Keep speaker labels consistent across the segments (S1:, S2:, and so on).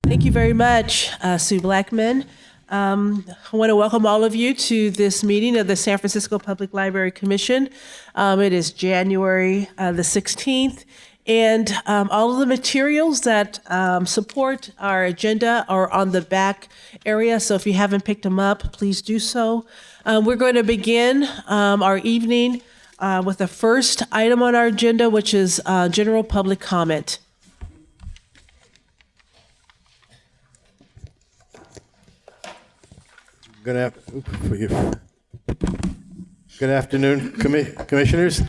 S1: Thank you very much, Sue Blackman. I want to welcome all of you to this meeting of the San Francisco Public Library Commission. It is January the 16th, and all of the materials that support our agenda are on the back area, so if you haven't picked them up, please do so. We're going to begin our evening with the first item on our agenda, which is general public comment.
S2: Good afternoon, commissioners.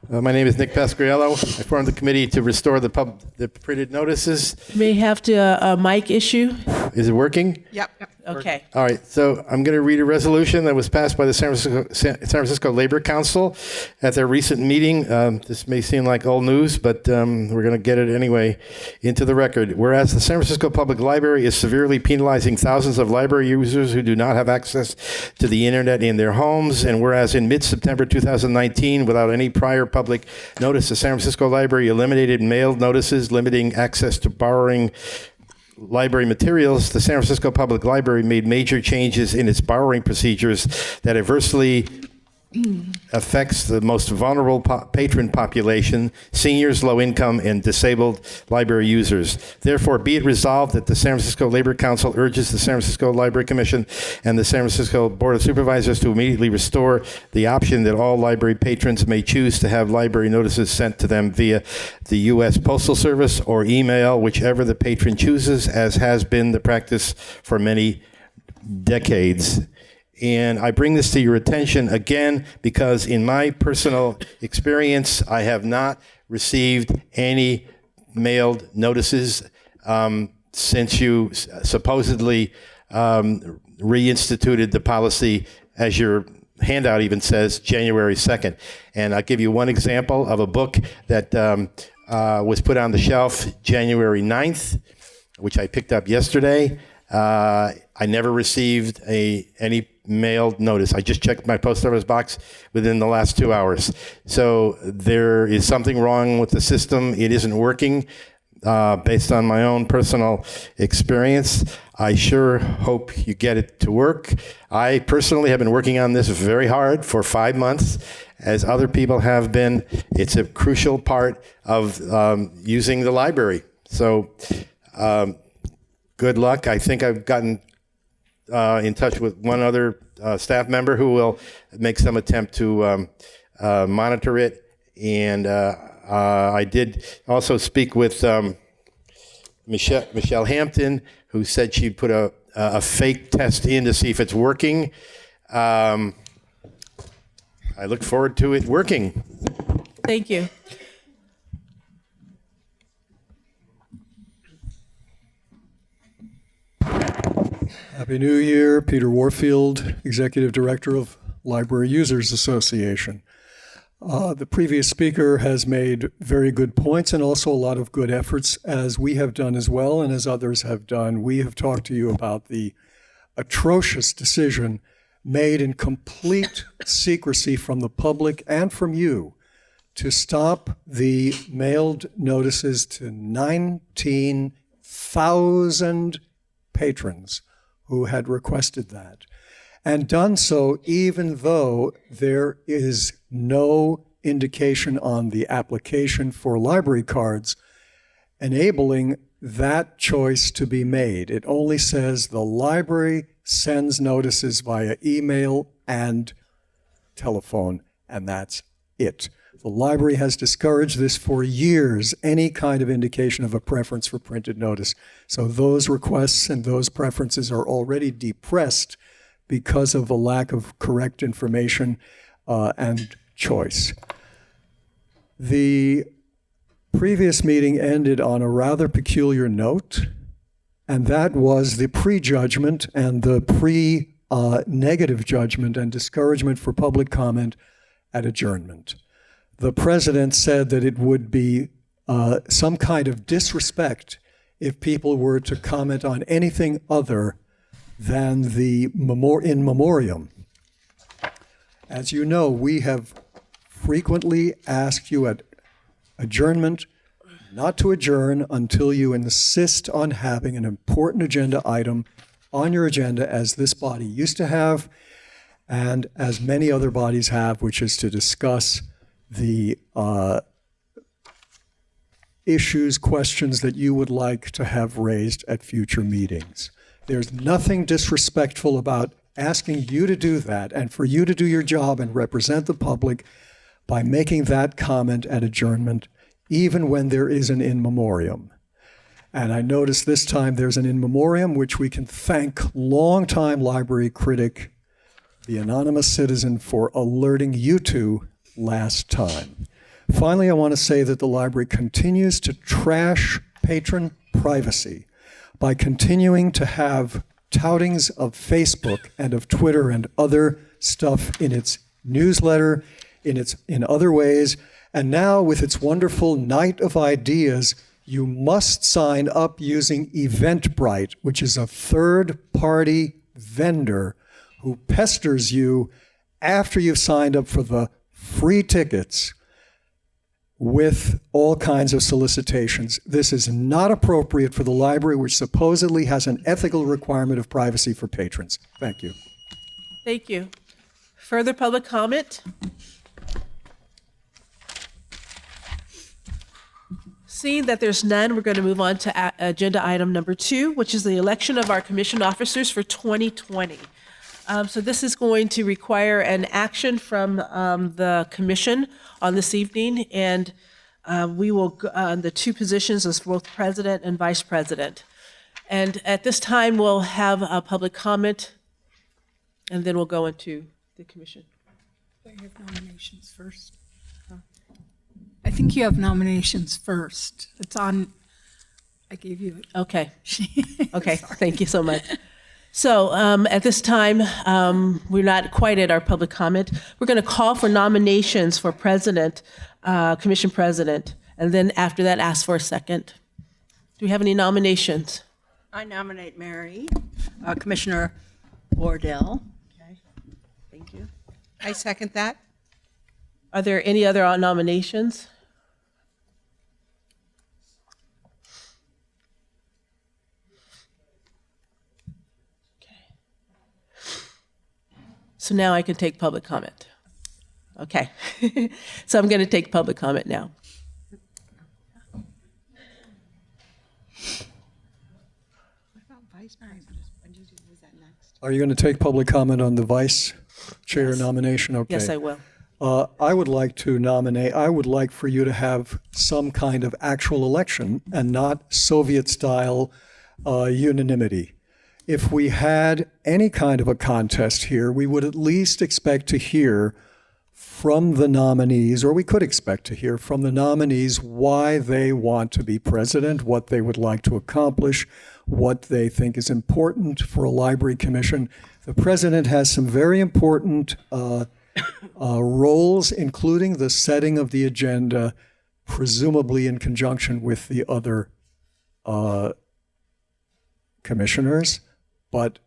S2: My name is Nick Pasquariello. I formed the committee to restore the printed notices.
S1: You may have to a mic issue.
S2: Is it working?
S3: Yep.
S1: Okay.
S2: All right, so I'm going to read a resolution that was passed by the San Francisco Labor Council at their recent meeting. This may seem like old news, but we're going to get it anyway into the record. Whereas the San Francisco Public Library is severely penalizing thousands of library users who do not have access to the internet in their homes, and whereas in mid-September 2019, without any prior public notice, the San Francisco Library eliminated mailed notices limiting access to borrowing library materials, the San Francisco Public Library made major changes in its borrowing procedures that adversely affects the most vulnerable patron population, seniors, low income, and disabled library users. Therefore, be it resolved that the San Francisco Labor Council urges the San Francisco Library Commission and the San Francisco Board of Supervisors to immediately restore the option that all library patrons may choose to have library notices sent to them via the U.S. Postal Service or email, whichever the patron chooses, as has been the practice for many decades. And I bring this to your attention again because in my personal experience, I have not received any mailed notices since you supposedly reinstituted the policy, as your handout even says, January 2nd. And I'll give you one example of a book that was put on the shelf January 9th, which I picked up yesterday. I never received any mailed notice. I just checked my post office box within the last 2 hours. So there is something wrong with the system. It isn't working based on my own personal experience. I sure hope you get it to work. I personally have been working on this very hard for 5 months, as other people have been. It's a crucial part of using the library. So good luck. I think I've gotten in touch with one other staff member who will make some attempt to monitor it. And I did also speak with Michelle Hampton, who said she'd put a fake test in to see if it's working. I look forward to it working.
S1: Thank you.
S4: Happy New Year. Peter Warfield, Executive Director of Library Users Association. The previous speaker has made very good points and also a lot of good efforts, as we have done as well and as others have done. We have talked to you about the atrocious decision made in complete secrecy from the public and from you to stop the mailed notices to 19,000 patrons who had requested that, and done so even though there is no indication on the application for library cards enabling that choice to be made. It only says the library sends notices via email and telephone, and that's it. The library has discouraged this for years, any kind of indication of a preference for printed notice. So those requests and those preferences are already depressed because of the lack of correct information and choice. The previous meeting ended on a rather peculiar note, and that was the prejudgment and the negative judgment and discouragement for public comment at adjournment. The president said that it would be some kind of disrespect if people were to comment on anything other than the in memoriam. As you know, we have frequently asked you at adjournment not to adjourn until you insist on having an important agenda item on your agenda, as this body used to have and as many other bodies have, which is to discuss the issues, questions that you would like to have raised at future meetings. There's nothing disrespectful about asking you to do that and for you to do your job and represent the public by making that comment at adjournment, even when there is an in memoriam. And I noticed this time there's an in memoriam, which we can thank longtime library critic, the anonymous citizen, for alerting you to last time. Finally, I want to say that the library continues to trash patron privacy by continuing to have toutings of Facebook and of Twitter and other stuff in its newsletter, in other ways, and now with its wonderful Night of Ideas, you must sign up using Eventbrite, which is a third-party vendor who pesters you after you've signed up for the free tickets with all kinds of solicitations. This is not appropriate for the library, which supposedly has an ethical requirement of privacy for patrons. Thank you.
S1: Thank you. Further public comment? Seeing that there's none, we're going to move on to agenda item number 2, which is the election of our commission officers for 2020. So this is going to require an action from the commission on this evening, and we will, the two positions as both president and vice president. And at this time, we'll have a public comment, and then we'll go into the commission.
S3: You have nominations first. I think you have nominations first. It's on, I gave you it.
S1: Okay. Okay, thank you so much. So at this time, we're not quite at our public comment. We're going to call for nominations for president, commission president, and then after that, ask for a second. Do we have any nominations?
S5: I nominate Mary, Commissioner Wardell.
S1: Okay, thank you.
S5: I second that.
S1: Are there any other nominations? Okay. So now I can take public comment. Okay. So I'm going to take public comment now.
S5: What about Vice President? Was that next?
S4: Are you going to take public comment on the vice chair nomination? Okay.
S1: Yes, I will.
S4: I would like to nominate, I would like for you to have some kind of actual election and not Soviet-style unanimity. If we had any kind of a contest here, we would at least expect to hear from the nominees, or we could expect to hear from the nominees why they want to be president, what they would like to accomplish, what they think is important for a library commission. The president has some very important roles, including the setting of the agenda, presumably in conjunction with the other commissioners, but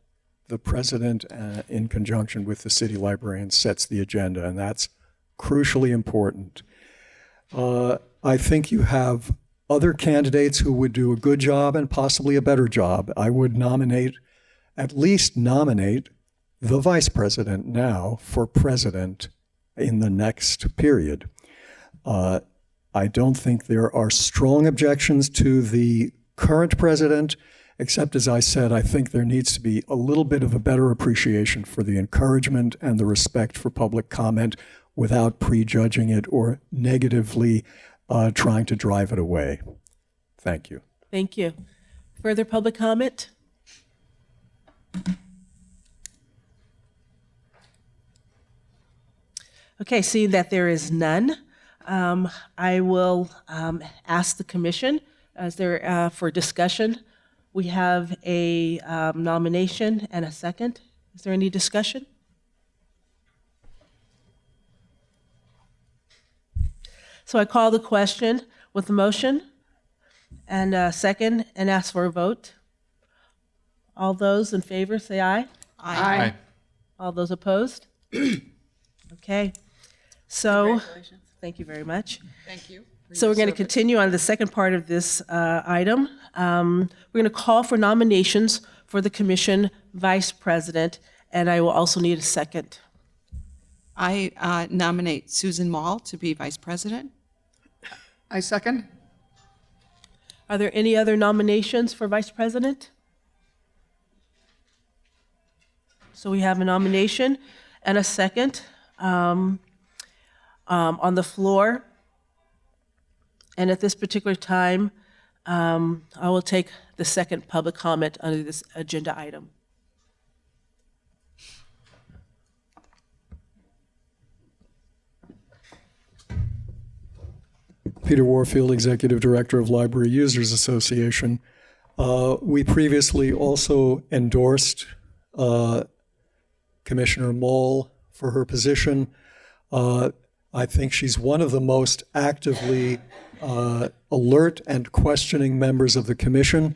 S4: the president, in conjunction with the city librarian, sets the agenda, and that's crucially important. I think you have other candidates who would do a good job and possibly a better job. I would at least nominate the vice president now for president in the next period. I don't think there are strong objections to the current president, except, as I said, I think there needs to be a little bit of a better appreciation for the encouragement and the respect for public comment without prejudging it or negatively trying to drive it away. Thank you.
S1: Thank you. Further public comment? Okay, seeing that there is none, I will ask the commission as there for discussion. We have a nomination and a second. Is there any discussion? So I call the question with the motion and a second and ask for a vote. All those in favor say aye.
S5: Aye.
S1: All those opposed? Okay. So,
S5: Congratulations.
S1: thank you very much.
S5: Thank you.
S1: So we're going to continue on the second part of this item. We're going to call for nominations for the commission vice president, and I will also need a second.
S5: I nominate Susan Mall to be vice president.
S3: I second.
S1: Are there any other nominations for vice president? So we have a nomination and a second on the floor. And at this particular time, I will take the second public comment under this agenda item.
S4: Peter Warfield, Executive Director of Library Users Association. We previously also endorsed Commissioner Moll for her position. I think she's one of the most actively alert and questioning members of the commission.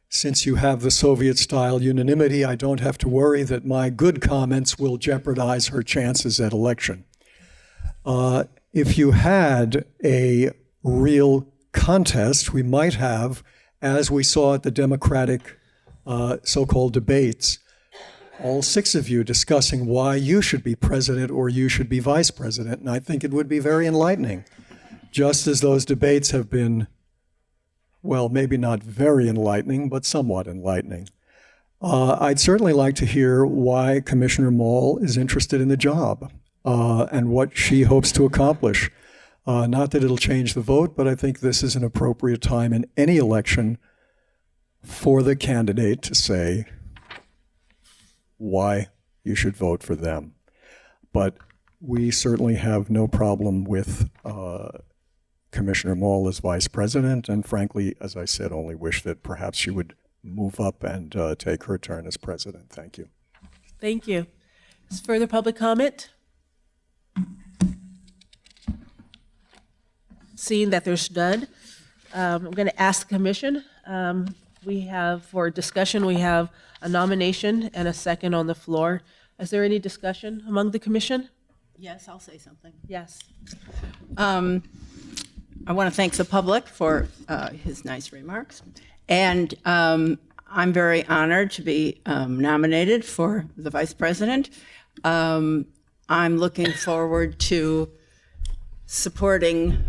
S4: Since you have the Soviet-style unanimity, I don't have to worry that my good comments will jeopardize her chances at election. If you had a real contest, we might have, as we saw at the Democratic so-called debates, all six of you discussing why you should be president or you should be vice president. And I think it would be very enlightening, just as those debates have been, well, maybe not very enlightening, but somewhat enlightening. I'd certainly like to hear why Commissioner Moll is interested in the job and what she hopes to accomplish. Not that it'll change the vote, but I think this is an appropriate time in any election for the candidate to say why you should vote for them. But we certainly have no problem with Commissioner Moll as vice president, and frankly, as I said, only wish that perhaps she would move up and take her turn as president. Thank you.
S1: Thank you. Is further public comment? Seeing that there's none, I'm going to ask the commission. We have, for discussion, we have a nomination and a second on the floor. Is there any discussion among the commission?
S6: Yes, I'll say something.
S1: Yes.
S6: I want to thank the public for his nice remarks. And I'm very honored to be nominated for the vice president. I'm looking forward to supporting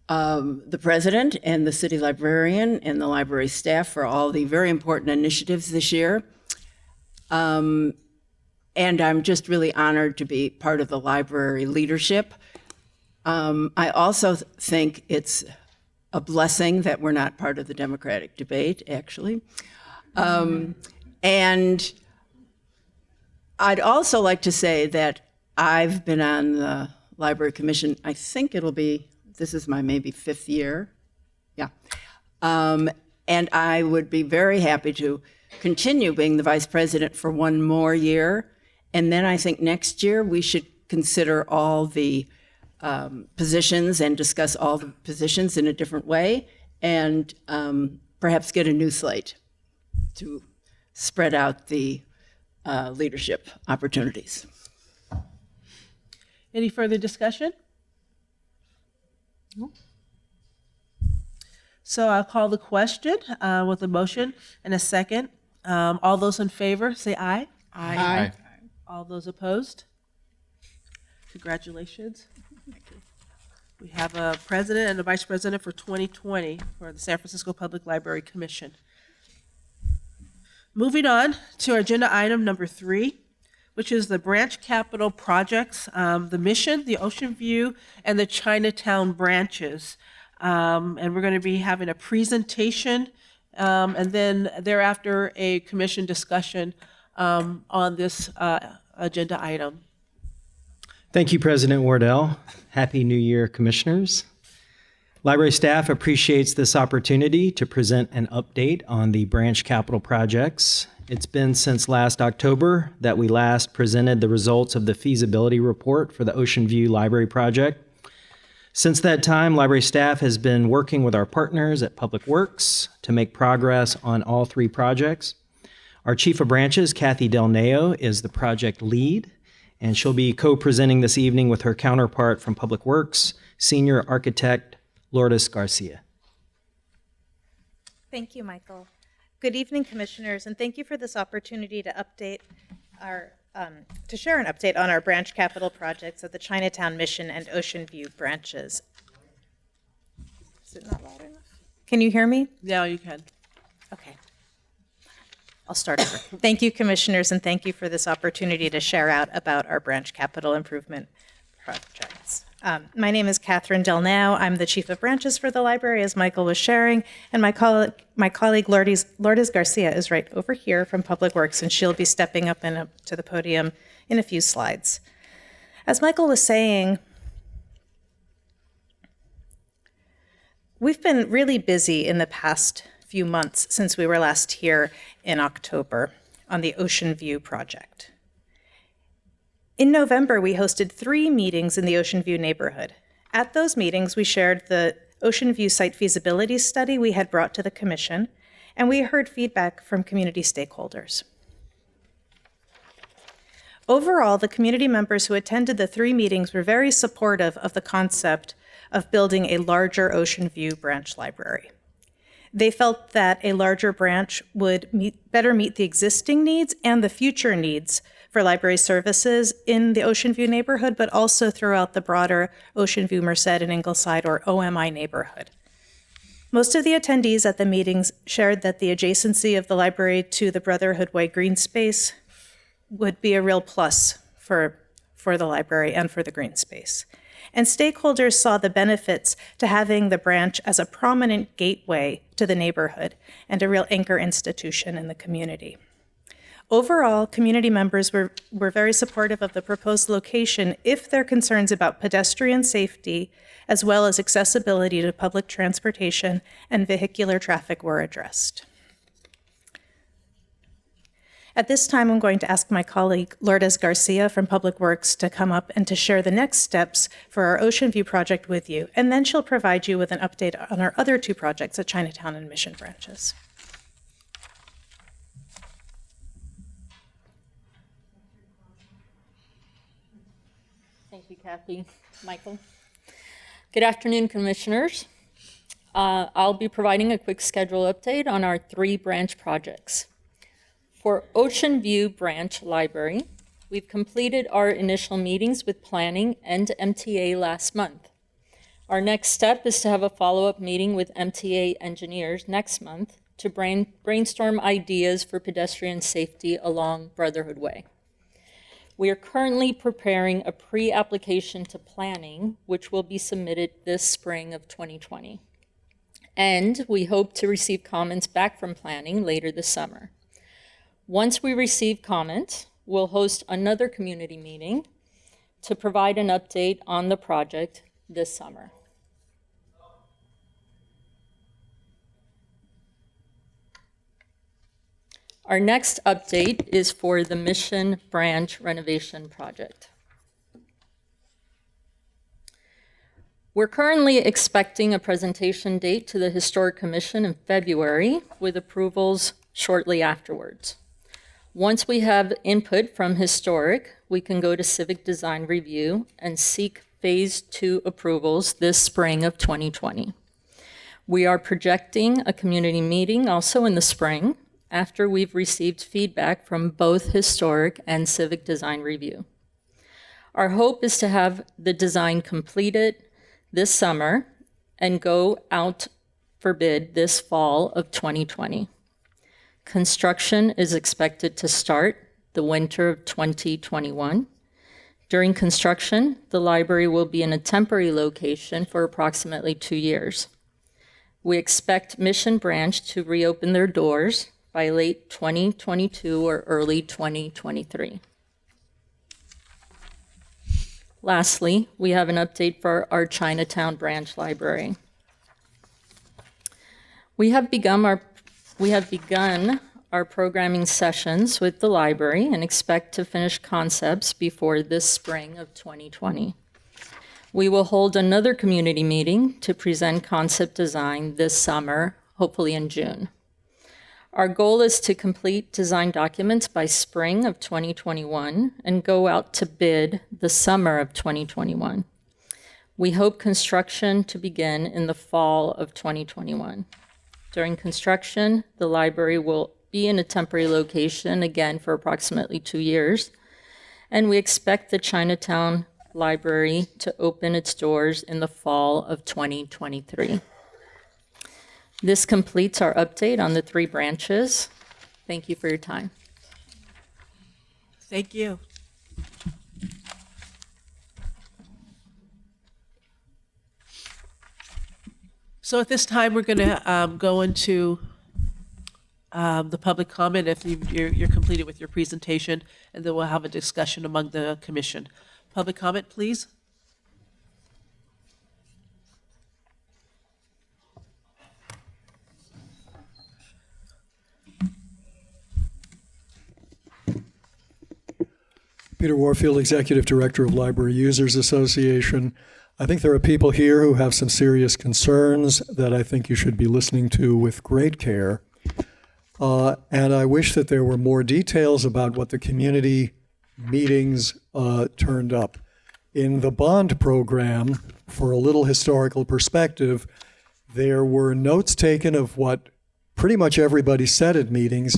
S6: the president and the city librarian and the library staff for all the very important initiatives this year. And I'm just really honored to be part of the library leadership. I also think it's a blessing that we're not part of the Democratic debate, actually. And I'd also like to say that I've been on the Library Commission, I think this is my maybe 5th year. Yeah. And I would be very happy to continue being the vice president for one more year. And then I think next year we should consider all the positions and discuss all the positions in a different way, and perhaps get a new slate to spread out the leadership opportunities.
S1: Any further discussion? So I'll call the question with a motion and a second. All those in favor, say aye.
S5: Aye.
S1: All those opposed? Congratulations. We have a president and a vice president for 2020 for the San Francisco Public Library Commission. Moving on to our agenda item number 3, which is the branch capital projects, the Mission, the Ocean View, and the Chinatown branches. And we're going to be having a presentation and then thereafter a commission discussion on this agenda item.
S7: Thank you, President Wardell. Happy New Year, Commissioners. Library staff appreciates this opportunity to present an update on the branch capital projects. It's been since last October that we last presented the results of the feasibility report for the Ocean View Library project. Since that time, library staff has been working with our partners at Public Works to make progress on all 3 projects. Our Chief of Branches, Kathy Del Neo, is the project lead, and she'll be co-presenting this evening with her counterpart from Public Works, Senior Architect Lourdes Garcia.
S8: Thank you, Michael. Good evening, commissioners, and thank you for this opportunity to update our, to share an update on our branch capital projects at the Chinatown Mission and Ocean View branches. Is it not loud enough? Can you hear me?
S1: Now you can.
S8: Okay. I'll start over. Thank you, commissioners, and thank you for this opportunity to share out about our branch capital improvement projects. My name is Katherine Delnau. I'm the Chief of Branches for the library, as Michael was sharing, and my colleague Lourdes Garcia is right over here from Public Works, and she'll be stepping up to the podium in a few slides. As Michael was saying, we've been really busy in the past few months since we were last here in October on the Ocean View project. In November, we hosted 3 meetings in the Ocean View neighborhood. At those meetings, we shared the Ocean View site feasibility study we had brought to the commission, and we heard feedback from community stakeholders. Overall, the community members who attended the 3 meetings were very supportive of the concept of building a larger Ocean View branch library. They felt that a larger branch would better meet the existing needs and the future needs for library services in the Ocean View neighborhood, but also throughout the broader Ocean View, Merced, and Ingleside, or OMI neighborhood. Most of the attendees at the meetings shared that the adjacency of the library to the Brotherhood Way green space would be a real plus for the library and for the green space. And stakeholders saw the benefits to having the branch as a prominent gateway to the neighborhood and a real anchor institution in the community. Overall, community members were very supportive of the proposed location if their concerns about pedestrian safety, as well as accessibility to public transportation and vehicular traffic, were addressed. At this time, I'm going to ask my colleague Lourdes Garcia from Public Works to come up and to share the next steps for our Ocean View project with you, and then she'll provide you with an update on our other 2 projects at Chinatown and Mission branches.
S9: Thank you, Kathy. Michael. Good afternoon, commissioners. I'll be providing a quick schedule update on our 3 branch projects. For Ocean View Branch Library, we've completed our initial meetings with planning and MTA last month. Our next step is to have a follow-up meeting with MTA engineers next month to brainstorm ideas for pedestrian safety along Brotherhood Way. We are currently preparing a pre-application to planning, which will be submitted this spring of 2020. And we hope to receive comments back from planning later this summer. Once we receive comment, we'll host another community meeting to provide an update on the project this summer. Our next update is for the Mission Branch renovation project. We're currently expecting a presentation date to the Historic Commission in February, with approvals shortly afterwards. Once we have input from Historic, we can go to Civic Design Review and seek Phase 2 approvals this spring of 2020. We are projecting a community meeting also in the spring after we've received feedback from both Historic and Civic Design Review. Our hope is to have the design completed this summer and go out for bid this fall of 2020. Construction is expected to start the winter of 2021. During construction, the library will be in a temporary location for approximately 2 years. We expect Mission Branch to reopen their doors by late 2022 or early 2023. Lastly, we have an update for our Chinatown Branch Library. We have begun our programming sessions with the library and expect to finish concepts before this spring of 2020. We will hold another community meeting to present concept design this summer, hopefully in June. Our goal is to complete design documents by spring of 2021 and go out to bid the summer of 2021. We hope construction to begin in the fall of 2021. During construction, the library will be in a temporary location again for approximately 2 years, and we expect the Chinatown Library to open its doors in the fall of 2023. This completes our update on the 3 branches. Thank you for your time.
S1: Thank you. So at this time, we're going to go into the public comment if you're completed with your presentation, and then we'll have a discussion among the commission. Public comment, please.
S4: Peter Warfield, Executive Director of Library Users Association. I think there are people here who have some serious concerns that I think you should be listening to with great care. And I wish that there were more details about what the community meetings turned up. In the bond program, for a little historical perspective, there were notes taken of what pretty much everybody said at meetings,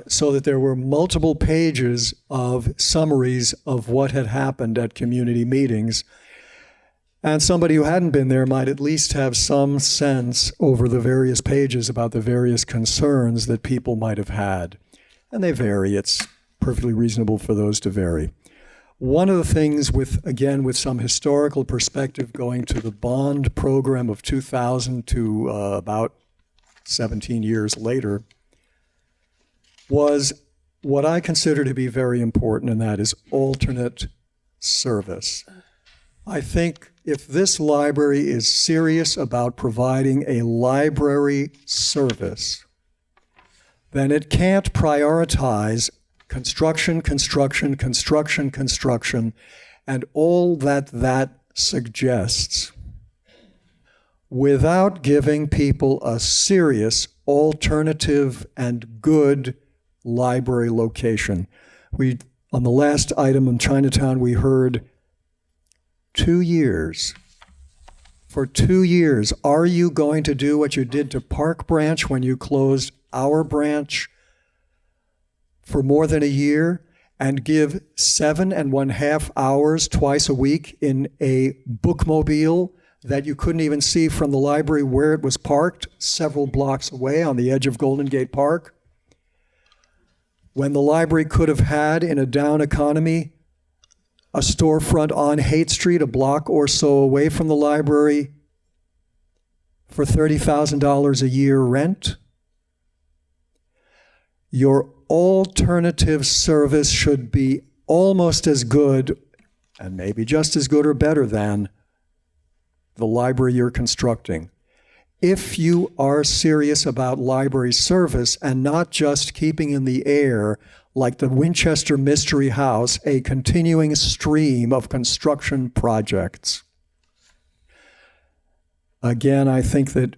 S4: so that there were multiple pages of summaries of what had happened at community meetings. And somebody who hadn't been there might at least have some sense over the various pages about the various concerns that people might have had. And they vary. It's perfectly reasonable for those to vary. One of the things with some historical perspective going to the bond program of 2000 to about 17 years later was what I consider to be very important, and that is alternate service. I think if this library is serious about providing a library service, then it can't prioritize construction, and all that suggests without giving people a serious alternative and good library location. On the last item in Chinatown, we heard 2 years. For 2 years, are you going to do what you did to Park Branch when you closed our branch for more than a year and give 7.5 hours twice a week in a bookmobile that you couldn't even see from the library where it was parked, several blocks away on the edge of Golden Gate Park? When the library could have had, in a down economy, a storefront on Haight Street, a block or so away from the library, for $30,000 a year rent? Your alternative service should be almost as good, and maybe just as good or better than, the library you're constructing. If you are serious about library service and not just keeping in the air, like the Winchester Mystery House, a continuing stream of construction projects. Again, I think that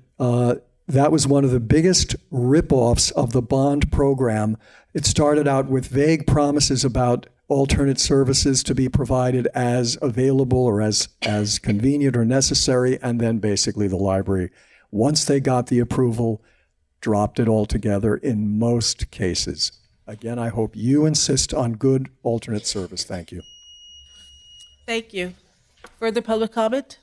S4: that was one of the biggest ripoffs of the bond program. It started out with vague promises about alternate services to be provided as available or as convenient or necessary, and then basically the library, once they got the approval, dropped it altogether in most cases. Again, I hope you insist on good alternate service. Thank you.
S1: Thank you. Further public comment?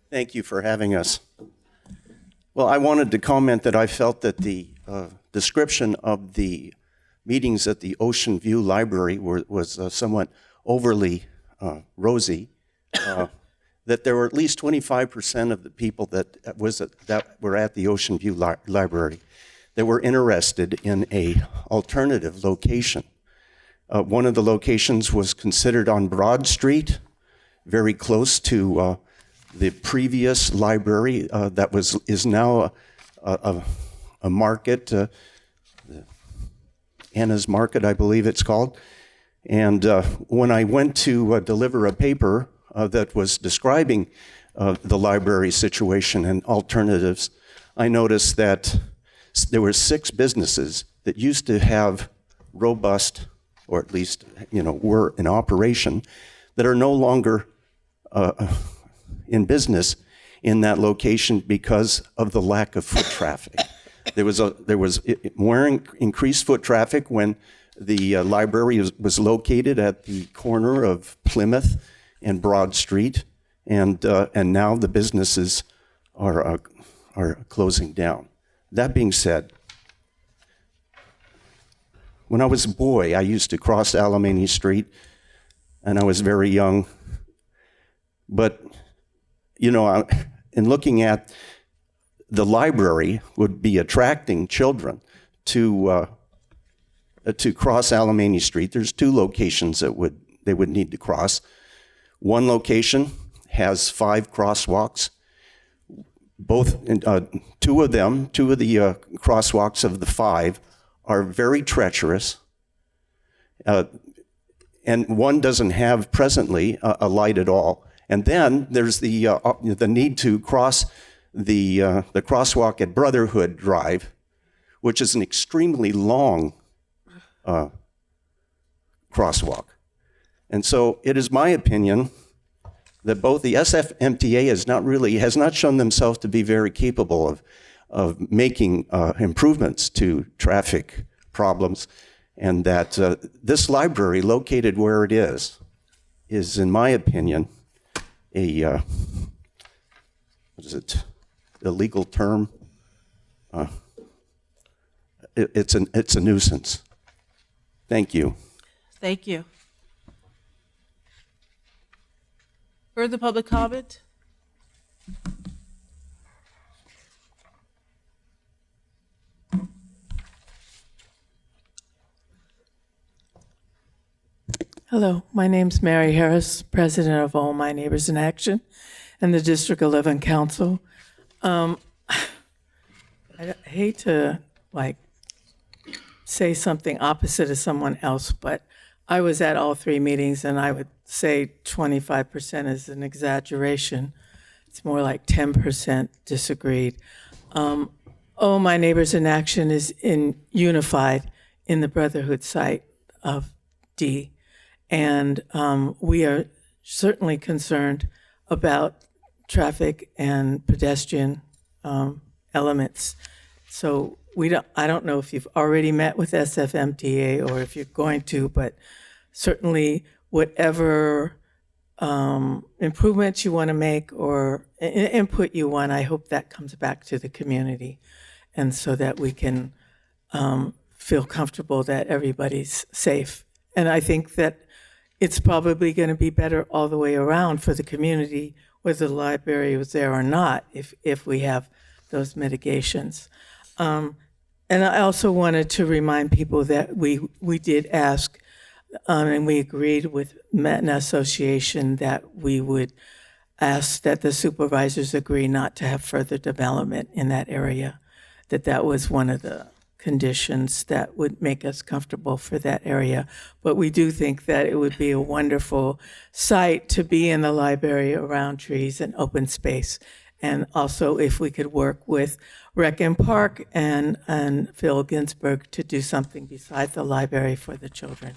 S10: Thank you for having us. Well, I wanted to comment that I felt that the description of the meetings at the Ocean View Library was somewhat overly rosy. That there were at least 25% of the people that were at the Ocean View Library that were interested in a alternative location. One of the locations was considered on Broad Street, very close to the previous library that is now a market, Anna's Market, I believe it's called. And when I went to deliver a paper that was describing the library situation and alternatives, I noticed that there were 6 businesses that used to have robust, or at least, were in operation, that are no longer in business in that location because of the lack of foot traffic. There was more increased foot traffic when the library was located at the corner of Plymouth and Broad Street, and now the businesses are closing down. That being said, when I was a boy, I used to cross Alamany Street, and I was very young. But, in looking at the library would be attracting children to cross Alamany Street. There's 2 locations that they would need to cross. One location has 5 crosswalks. Two of the crosswalks of the 5 are very treacherous. And one doesn't have presently a light at all. And then there's the need to cross the crosswalk at Brotherhood Drive, which is an extremely long crosswalk. And so it is my opinion that both the SFMTA has not shown themselves to be very capable of making improvements to traffic problems, and that this library, located where it is in my opinion, what is it? The legal term? It's a nuisance. Thank you.
S1: Thank you. Further public comment?
S11: Hello, my name's Mary Harris, president of All My Neighbors in Action and the District 11 Council. I hate to say something opposite of someone else, but I was at all 3 meetings, and I would say 25% is an exaggeration. It's more like 10% disagreed. All My Neighbors in Action is unified in the Brotherhood site of D. And we are certainly concerned about traffic and pedestrian elements. So I don't know if you've already met with SFMTA or if you're going to, but certainly whatever improvements you want to make or input you want, I hope that comes back to the community, and so that we can feel comfortable that everybody's safe. And I think that it's probably going to be better all the way around for the community, whether the library was there or not, if we have those mitigations. And I also wanted to remind people that we did ask, and we agreed with Metna Association that we would ask that the supervisors agree not to have further development in that area, that was one of the conditions that would make us comfortable for that area. But we do think that it would be a wonderful site to be in the library around trees and open space. And also if we could work with Rec and Park and Phil Ginsburg to do something beside the library for the children.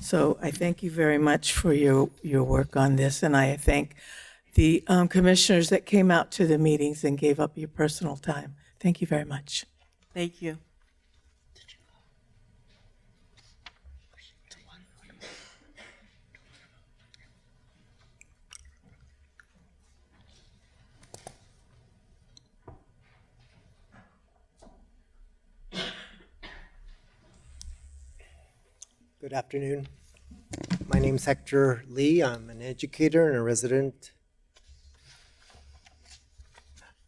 S11: So I thank you very much for your work on this, and I thank the commissioners that came out to the meetings and gave up your personal time. Thank you very much.
S1: Thank you.
S12: Good afternoon. My name is Hector Lee. I'm an educator and a resident.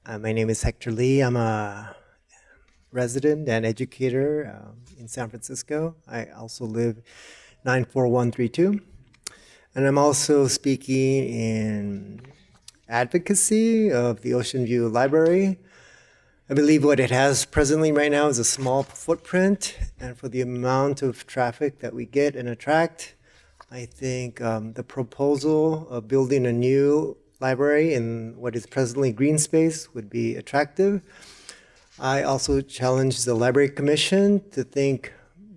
S12: My name is Hector Lee. I'm a resident and educator in San Francisco. I also live 94132. And I'm also speaking in advocacy of the Ocean View Library. I believe what it has presently right now is a small footprint, and for the amount of traffic that we get and attract, I think the proposal of building a new library in what is presently green space would be attractive. I also challenge the Library Commission to think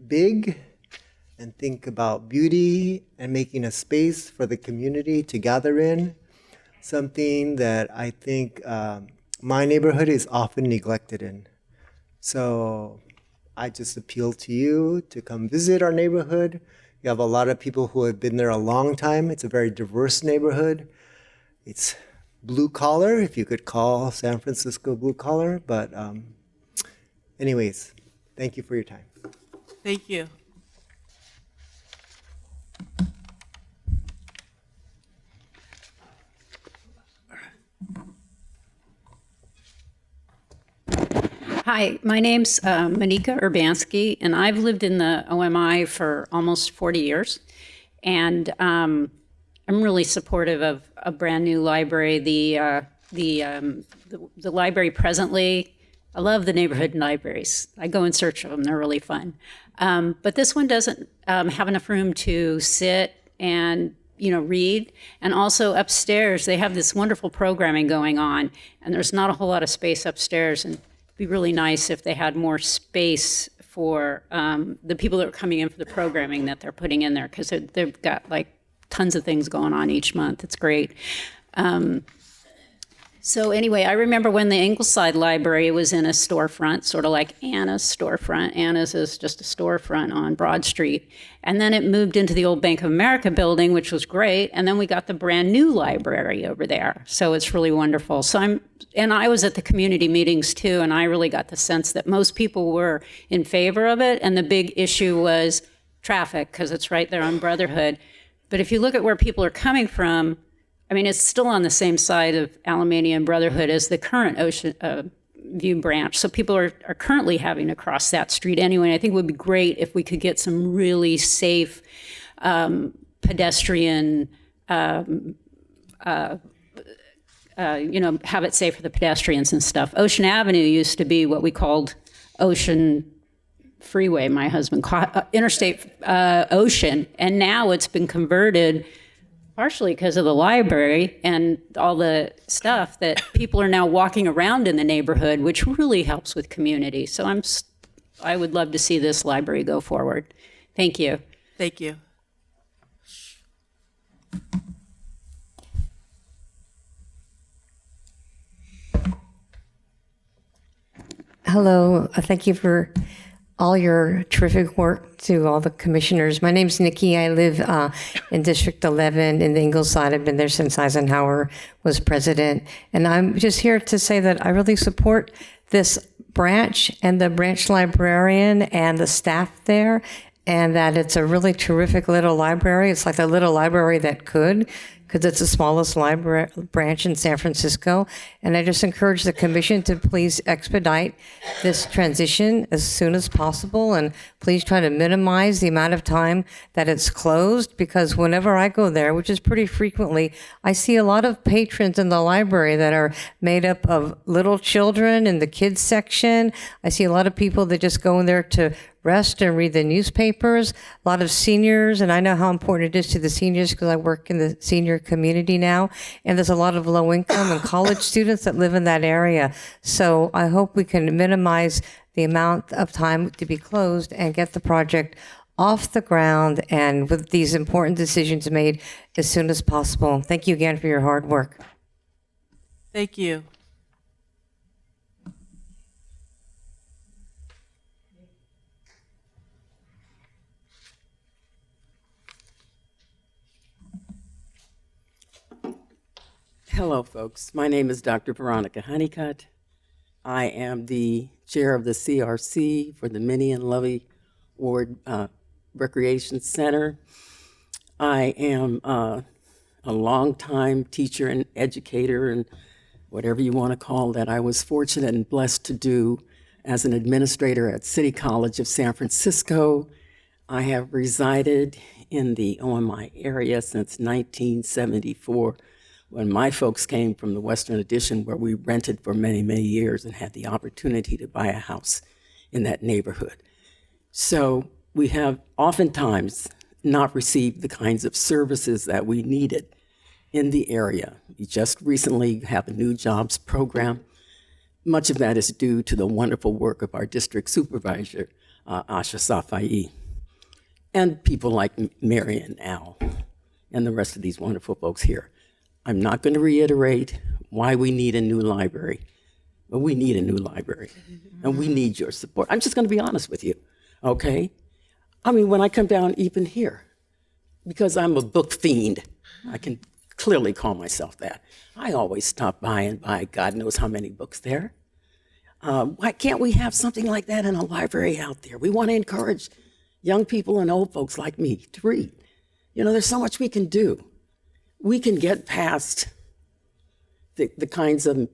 S12: big and think about beauty and making a space for the community to gather in, something that I think my neighborhood is often neglected in. So I just appeal to you to come visit our neighborhood. You have a lot of people who have been there a long time. It's a very diverse neighborhood. It's blue collar, if you could call San Francisco blue collar. But anyways, thank you for your time.
S1: Thank you.
S13: Hi, my name's Anika Urbanski, and I've lived in the OMI for almost 40 years. And I'm really supportive of a brand new library. The library presently, I love the neighborhood libraries. I go in search of them, they're really fun. But this one doesn't have enough room to sit and read. And also upstairs, they have this wonderful programming going on, and there's not a whole lot of space upstairs. And it'd be really nice if they had more space for the people that are coming in for the programming that they're putting in there, because they've got like tons of things going on each month. It's great. So anyway, I remember when the Ingleside Library was in a storefront, sort of like Anna's storefront. Anna's is just a storefront on Broad Street. And then it moved into the old Bank of America building, which was great. And then we got the brand new library over there. So it's really wonderful. And I was at the community meetings too, and I really got the sense that most people were in favor of it. And the big issue was traffic, because it's right there on Brotherhood. But if you look at where people are coming from, I mean, it's still on the same side of Alamania and Brotherhood as the current Ocean View branch. So people are currently having to cross that street anyway. And I think it would be great if we could get some really safe pedestrian, have it safe for the pedestrians and stuff. Ocean Avenue used to be what we called Ocean Freeway, my husband called Interstate Ocean. And now it's been converted partially because of the library and all the stuff that people are now walking around in the neighborhood, which really helps with community. So I would love to see this library go forward. Thank you.
S1: Thank you.
S14: Hello, thank you for all your terrific work to all the commissioners. My name's Nikki. I live in District 11 in the Ingleside. I've been there since Eisenhower was president. And I'm just here to say that I really support this branch and the branch librarian and the staff there, and that it's a really terrific little library. It's like a little library that could, because it's the smallest library branch in San Francisco. And I just encourage the commission to please expedite this transition as soon as possible, and please try to minimize the amount of time that it's closed, because whenever I go there, which is pretty frequently, I see a lot of patrons in the library that are made up of little children in the kids section. I see a lot of people that just go in there to rest and read the newspapers, a lot of seniors, and I know how important it is to the seniors because I work in the senior community now, and there's a lot of low income and college students that live in that area. So I hope we can minimize the amount of time to be closed and get the project off the ground and with these important decisions made as soon as possible. Thank you again for your hard work.
S1: Thank you.
S15: Hello, folks. My name is Dr. Veronica Honeycutt. I am the chair of the CRC for the Minnie and Lovey Ward Recreation Center. I am a longtime teacher and educator, and whatever you want to call that. I was fortunate and blessed to do as an administrator at City College of San Francisco. I have resided in the OMI area since 1974. When my folks came from the Western Addition, where we rented for many, many years and had the opportunity to buy a house in that neighborhood. So we have oftentimes not received the kinds of services that we needed in the area. We just recently have a new jobs program much of that is due to the wonderful work of our district supervisor, Asha Safai, and people like Mary and Al, and the rest of these wonderful folks here. I'm not going to reiterate why we need a new library, but we need a new library, and we need your support. I'm just going to be honest with you, okay? I mean, when I come down even here, because I'm a book fiend, I can clearly call myself that. I always stop by and buy God knows how many books there. Why can't we have something like that in a library out there? We want to encourage young people and old folks like me to read. You know, there's so much we can do. We can get past the kinds of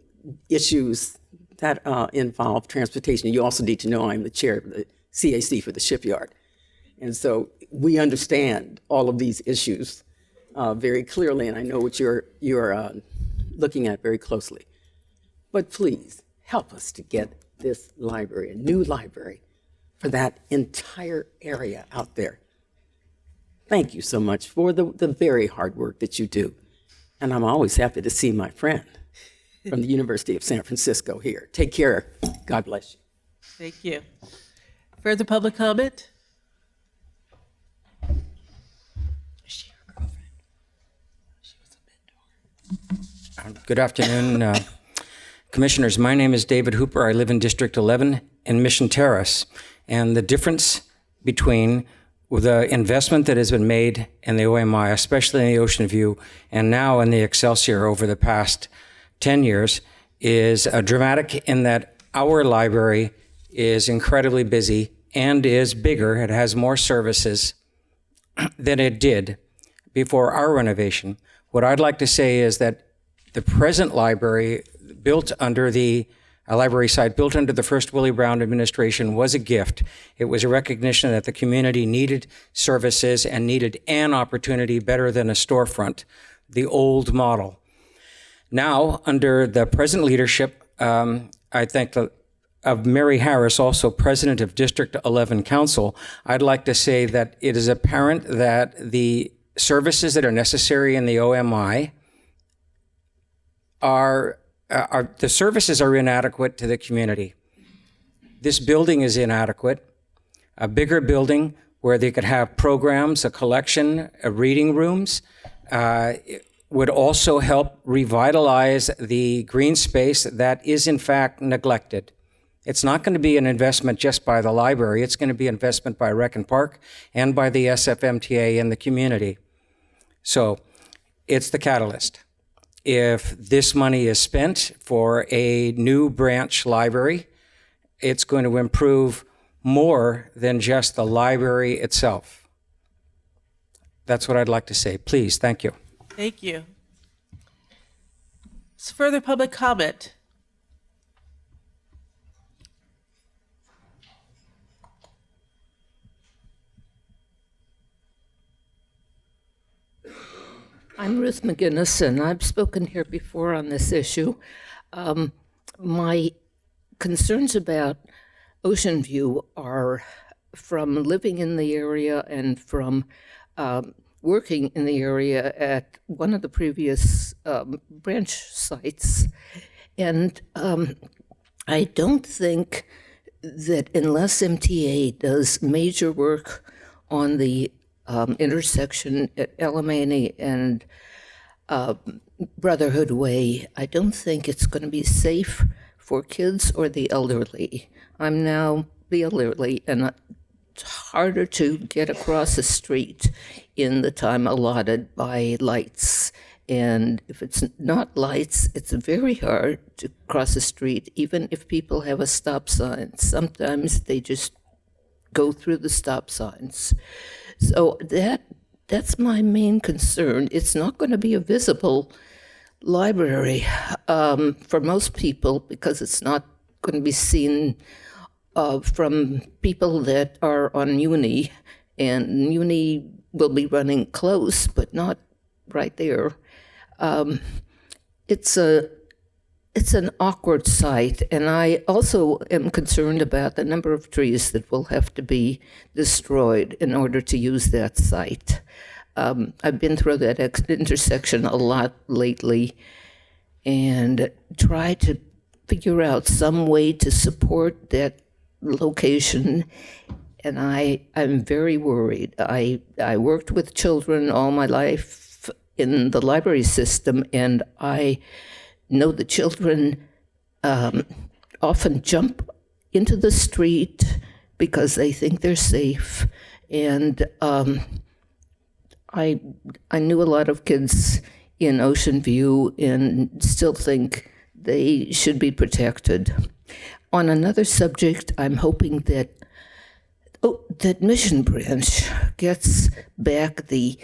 S15: issues that involve transportation. You also need to know I'm the chair of the CAC for the shipyard. And so we understand all of these issues very clearly, and I know what you're looking at very closely. But please, help us to get this library, a new library, for that entire area out there. Thank you so much for the very hard work that you do. And I'm always happy to see my friend from the University of San Francisco here. Take care. God bless you.
S1: Thank you. Further public comment?
S16: Good afternoon, Commissioners. My name is David Hooper. I live in District 11 in Mission Terrace. And the difference between the investment that has been made in the OMI, especially in the Ocean View, and now in the Excelsior over the past 10 years, is dramatic in that our library is incredibly busy and is bigger. It has more services than it did before our renovation. What I'd like to say is that the present library built under the library site built under the first Willie Brown administration was a gift. It was a recognition that the community needed services and needed an opportunity better than a storefront, the old model. Now, under the present leadership, I think of Mary Harris, also president of District 11 Council, I'd like to say that it is apparent that the services that are necessary in the OMI the services are inadequate to the community. This building is inadequate. A bigger building where they could have programs, a collection, reading rooms, would also help revitalize the green space that is in fact neglected. It's not going to be an investment just by the library. It's going to be investment by Rec and Park and by the SFMTA and the community. So it's the catalyst. If this money is spent for a new branch library, it's going to improve more than just the library itself. That's what I'd like to say. Please, thank you.
S1: Thank you. Further public comment?
S17: I'm Ruth McGinnis, and I've spoken here before on this issue. My concerns about Ocean View are from living in the area and from working in the area at one of the previous branch sites. And I don't think that unless MTA does major work on the intersection at Alamany and Brotherhood Way, I don't think it's going to be safe for kids or the elderly. I'm now the elderly, and it's harder to get across the street in the time allotted by lights. And if it's not lights, it's very hard to cross the street, even if people have a stop sign. Sometimes they just go through the stop signs. So that's my main concern. It's not going to be a visible library for most people because it's not going to be seen from people that are on Uni, and Uni will be running close, but not right there. It's an awkward site, and I also am concerned about the number of trees that will have to be destroyed in order to use that site. I've been through that intersection a lot lately and try to figure out some way to support that location. And I'm very worried. I worked with children all my life in the library system, and I know the children often jump into the street because they think they're safe. And I knew a lot of kids in Ocean View and still think they should be protected. On another subject, I'm hoping that Mission Branch gets back the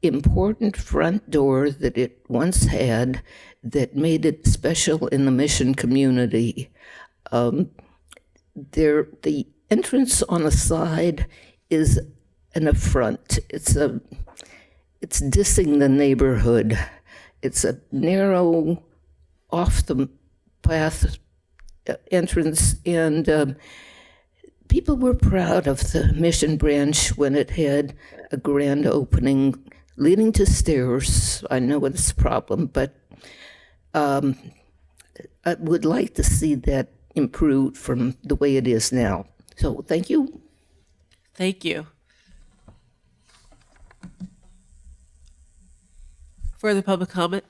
S17: important front door that it once had that made it special in the Mission community. The entrance on the side is an affront. It's dissing the neighborhood. It's a narrow, off the path entrance, and people were proud of the Mission Branch when it had a grand opening leading to stairs. I know it's a problem, but I would like to see that improved from the way it is now. So thank you.
S1: Thank you. Further public comment?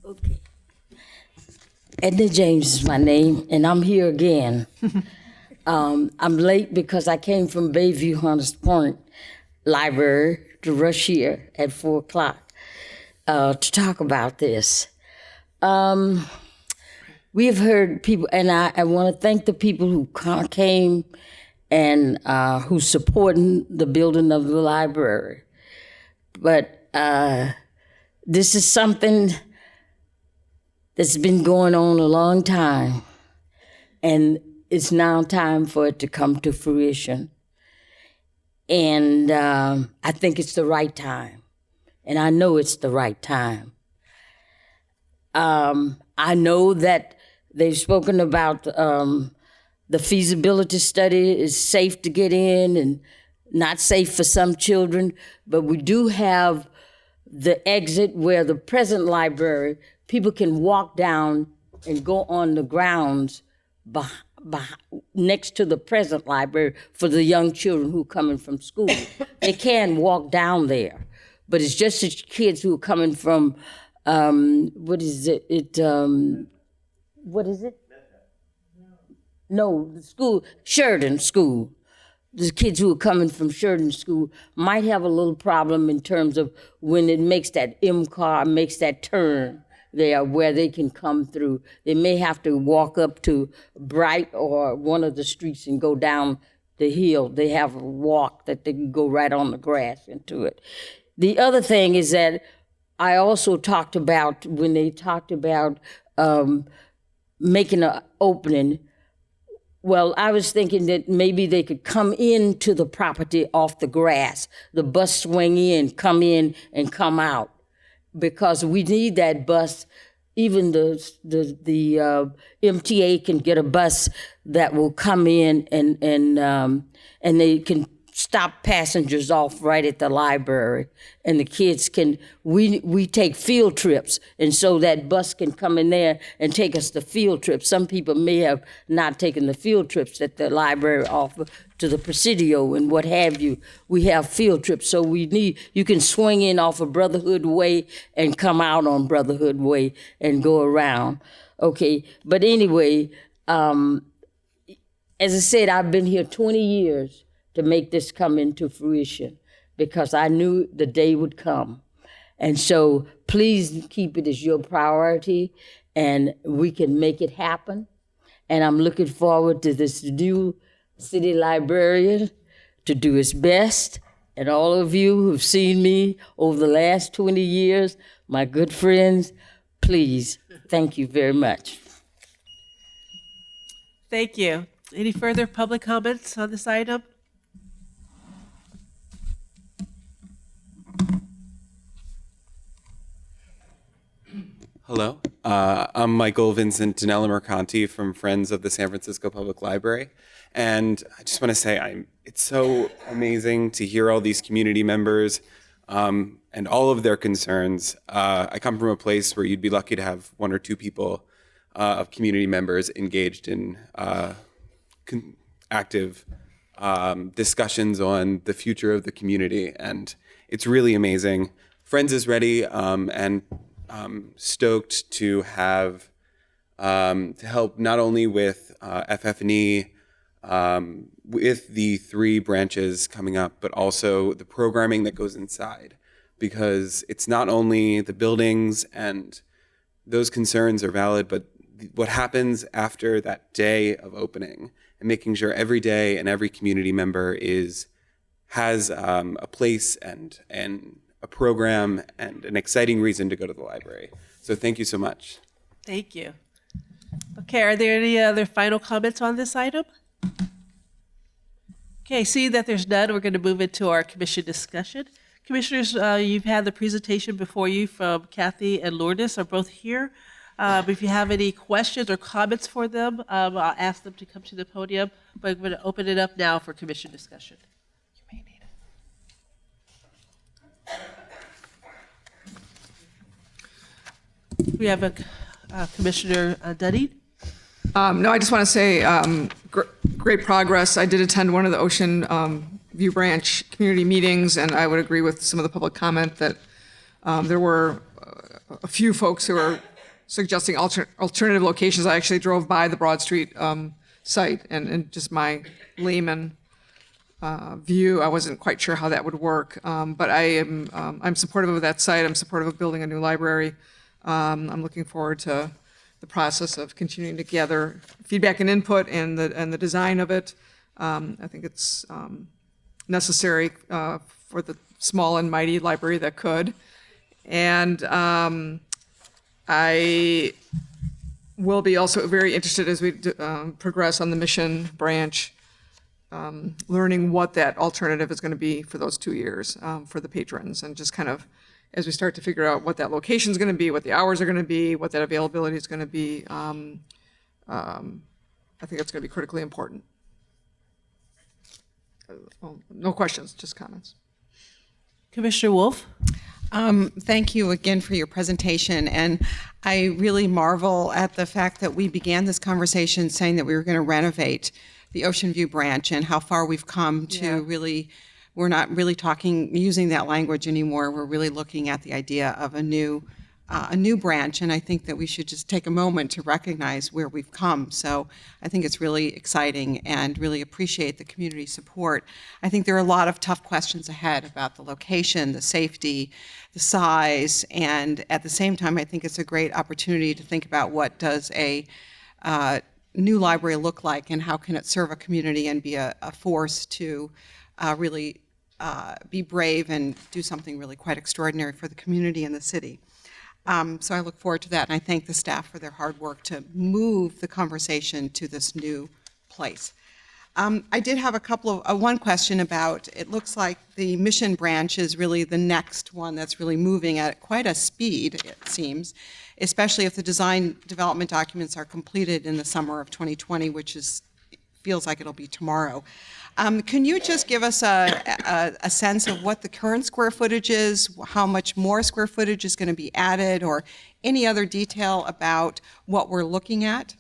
S18: Okay. Edna James is my name, and I'm here again. I'm late because I came from Bayview Hunters Point Library to rush here at 4 o'clock to talk about this. We've heard people, and I want to thank the people who came and who supporting the building of the library. But this is something that's been going on a long time, and it's now time for it to come to fruition. And I think it's the right time, and I know it's the right time. I know that they've spoken about the feasibility study is safe to get in and not safe for some children, but we do have the exit where the present library, people can walk down and go on the grounds next to the present library for the young children who are coming from school. They can walk down there, but it's just the kids who are coming from, what is it? No, the school, Sheridan School. The kids who are coming from Sheridan School might have a little problem in terms of when it makes that M-car, makes that turn there where they can come through. They may have to walk up to Bright or one of the streets and go down the hill. They have a walk that they can go right on the grass into it. The other thing is that I also talked about, when they talked about making an opening, well, I was thinking that maybe they could come into the property off the grass, the bus swing in, come in and come out, because we need that bus. Even the MTA can get a bus that will come in and they can stop passengers off right at the library, and the kids can, we take field trips, and so that bus can come in there and take us to field trips. Some people may have not taken the field trips that the library offer to the Presidio and what have you. We have field trips, so you can swing in off of Brotherhood Way and come out on Brotherhood Way and go around. Okay, but anyway, as I said, I've been here 20 years to make this come into fruition, because I knew the day would come. And so please keep it as your priority, and we can make it happen. And I'm looking forward to this new city librarian to do his best. And all of you who've seen me over the last 20 years, my good friends, please, thank you very much.
S1: Thank you. Any further public comments on this item?
S19: Hello, I'm Michael, Vincent, and Ella Mercanti from Friends of the San Francisco Public Library. And I just want to say it's so amazing to hear all these community members and all of their concerns. I come from a place where you'd be lucky to have one or two people of community members engaged in active discussions on the future of the community. And it's really amazing. Friends is ready and stoked to have to help not only with FF&E with the 3 branches coming up, but also the programming that goes inside, because it's not only the buildings, and those concerns are valid, but what happens after that day of opening, and making sure every day and every community member has a place and a program and an exciting reason to go to the library. So thank you so much.
S1: Thank you. Okay, are there any other final comments on this item? Okay, seeing that there's none, we're going to move into our commission discussion. Commissioners, you've had the presentation before you from Kathy and Lourdes are both here. If you have any questions or comments for them, I'll ask them to come to the podium, but I'm going to open it up now for commission discussion. We have a Commissioner Dunning.
S20: No, I just want to say great progress. I did attend one of the Ocean View Branch community meetings, and I would agree with some of the public comment that there were a few folks who were suggesting alternative locations. I actually drove by the Broad Street site, and just my layman view, I wasn't quite sure how that would work. But I'm supportive of that site. I'm supportive of building a new library. I'm looking forward to the process of continuing to gather feedback and input and the design of it. I think it's necessary for the small and mighty library that could. And I will be also very interested as we progress on the Mission branch, learning what that alternative is going to be for those 2 years for the patrons, and just kind of as we start to figure out what that location is going to be, what the hours are going to be, what that availability is going to be. I think it's going to be critically important. No questions, just comments.
S1: Commissioner Wolf.
S5: Thank you again for your presentation. And I really marvel at the fact that we began this conversation saying that we were going to renovate the Ocean View branch, and how far we've come to really, we're not really using that language anymore. We're really looking at the idea of a new branch. And I think that we should just take a moment to recognize where we've come. So I think it's really exciting, and really appreciate the community support. I think there are a lot of tough questions ahead about the location, the safety, the size, and at the same time, I think it's a great opportunity to think about what does a new library look like, and how can it serve a community and be a force to really be brave and do something really quite extraordinary for the community and the city. So I look forward to that, and I thank the staff for their hard work to move the conversation to this new place. I did have one question about, it looks like the Mission branch is really the next one that's really moving at quite a speed, it seems, especially if the design development documents are completed in the summer of 2020, which feels like it'll be tomorrow. Can you just give us a sense of what the current square footage is, how much more square footage is going to be added, or any other detail about what we're looking at?